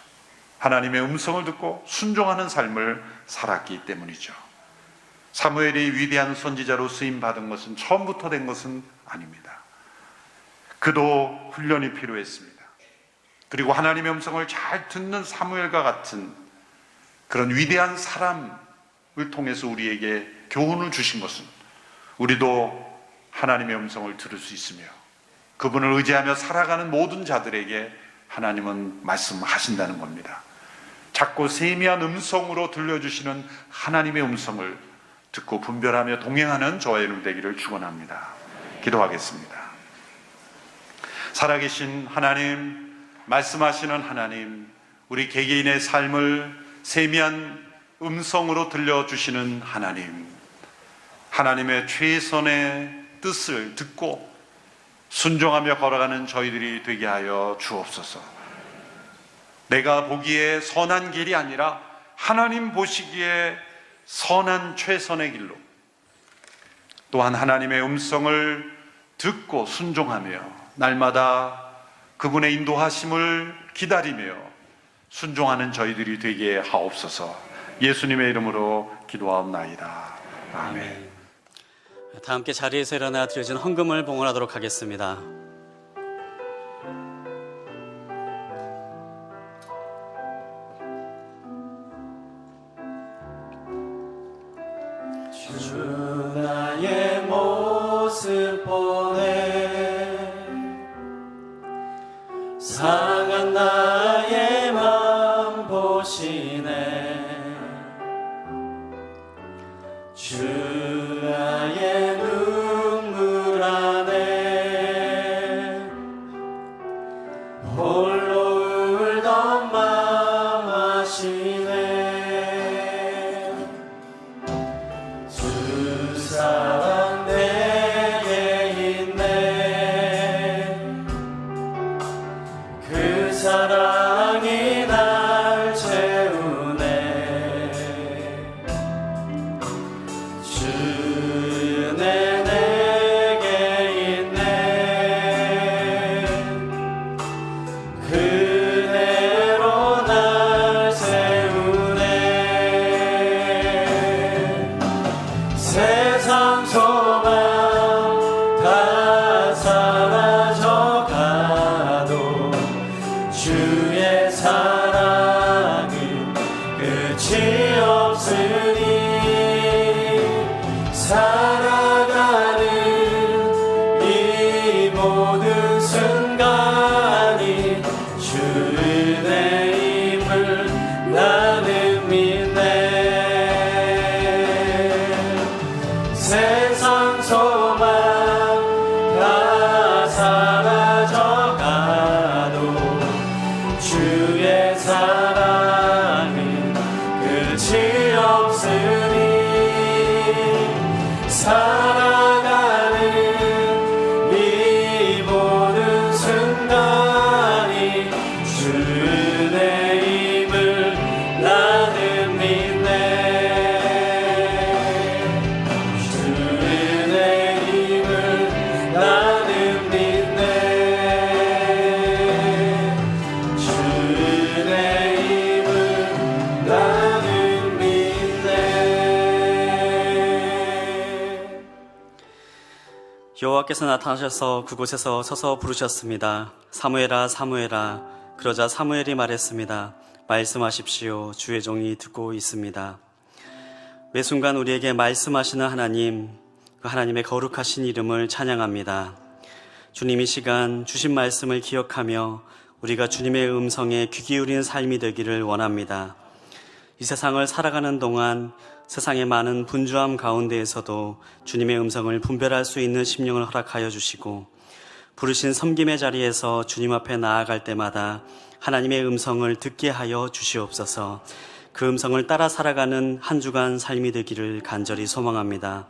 하나님의 음성을 듣고 순종하는 삶을 살았기 때문이죠. 사무엘이 위대한 선지자로 쓰임받은 것은 처음부터 된 것은 아닙니다. 그도 훈련이 필요했습니다. 그리고 하나님의 음성을 잘 듣는 사무엘과 같은 그런 위대한 사람을 통해서 우리에게 교훈을 주신 것은 우리도 하나님의 음성을 들을 수 있으며 그분을 의지하며 살아가는 모든 자들에게 하나님은 말씀하신다는 겁니다. 작고 세미한 음성으로 들려주시는 하나님의 음성을 듣고 분별하며 동행하는 저와 여러분 되기를 축원합니다. 기도하겠습니다. 살아계신 하나님, 말씀하시는 하나님, 우리 개개인의 삶을 세미한 음성으로 들려주시는 하나님, 하나님의 최선의 뜻을 듣고 순종하며 걸어가는 저희들이 되게 하여 주옵소서. 내가 보기에 선한 길이 아니라 하나님 보시기에 선한 최선의 길로, 또한 하나님의 음성을 듣고 순종하며 날마다 그분의 인도하심을 기다리며 순종하는 저희들이 되게 하옵소서. 예수님의 이름으로 기도하옵나이다. 아멘. 다 함께 자리에서 일어나 드려진 헌금을 봉헌하도록 하겠습니다. 주 나의 모습 보내 상한 나의 맘 보시네 주 나의 눈물 안에 홀로 울던 맘 아시네 주 사랑 내게 있네 그 사랑이 날 채우네 주 은혜 내게 있네 그대로 날 세우네 세상 소망 다 사라져가도 주의 사랑은 끝이 없으니 살아가는 이 모든 순간이 주 은혜임을 나는 믿네 세상 소망 다 사라져가도 주의 사랑은 끝이 없으니 살아가는 이 모든 순간이 주 은혜임을 나는 믿네 주 은혜임을 나는 믿네 주 은혜임을 나는 믿네 여호와께서 나타나셔서 그곳에서 서서 부르셨습니다. 사무엘아 사무엘아. 그러자 사무엘이 말했습니다. 말씀하십시오. 주의 종이 듣고 있습니다. 매 순간 우리에게 말씀하시는 하나님, 그 하나님의 거룩하신 이름을 찬양합니다. 주님 이 시간 주신 말씀을 기억하며 우리가 주님의 음성에 귀 기울인 삶이 되기를 원합니다. 이 세상을 살아가는 동안 세상의 많은 분주함 가운데에서도 주님의 음성을 분별할 수 있는 심령을 허락하여 주시고 부르신 섬김의 자리에서 주님 앞에 나아갈 때마다 하나님의 음성을 듣게 하여 주시옵소서. 그 음성을 따라 살아가는 한 주간 삶이 되기를 간절히 소망합니다.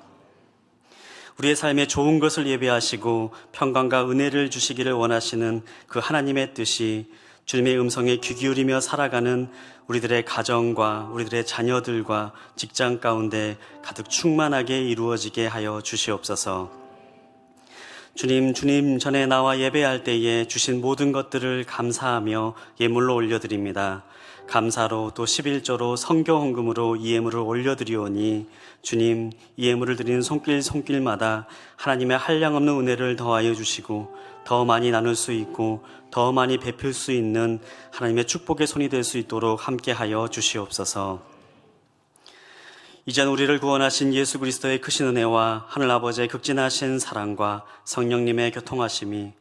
우리의 삶에 좋은 것을 예배하시고 평강과 은혜를 주시기를 원하시는 그 하나님의 뜻이 주님의 음성에 귀 기울이며 살아가는 우리들의 가정과 우리들의 자녀들과 직장 가운데 가득 충만하게 이루어지게 하여 주시옵소서. 주님 전에 나와 예배할 때에 주신 모든 것들을 감사하며 예물로 올려드립니다. 감사로 또 11조로 성교 헌금으로 이 예물을 올려드리오니 주님, 이 예물을 드리는 손길마다 하나님의 한량없는 은혜를 더하여 주시고 더 많이 나눌 수 있고 더 많이 베풀 수 있는 하나님의 축복의 손이 될 수 있도록 함께하여 주시옵소서. 이젠 우리를 구원하신 예수 그리스도의 크신 은혜와 하늘아버지의 극진하신 사랑과 성령님의 교통하심이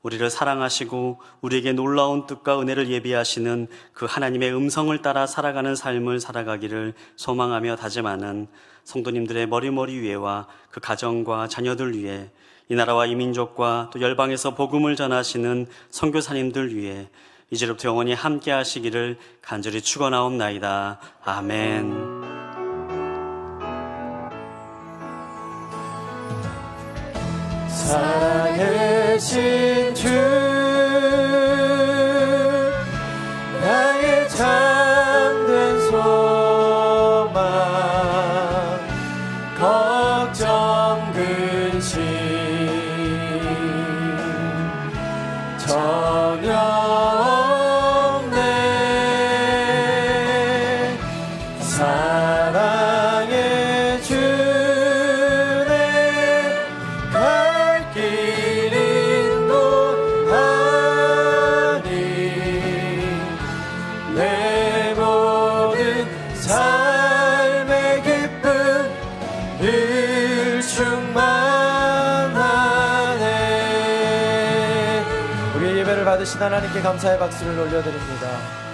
우리를 사랑하시고 우리에게 놀라운 뜻과 은혜를 예비하시는 그 하나님의 음성을 따라 살아가는 삶을 살아가기를 소망하며 다짐하는 성도님들의 머리머리 위에와 그 가정과 자녀들 위에 이 나라와 이 민족과 또 열방에서 복음을 전하시는 선교사님들 위해 이제부터 영원히 함께 하시기를 간절히 축원하옵나이다. 아멘. 살아계신 주 나의 참된 소망 걱정 근심 전혀 없네. 사랑의 주내 갈 길 인도하니 내 모든 삶의 기쁨 늘 충만하네. 우리의 예배를 받으신 하나님께 감사의 박수를 올려드립니다.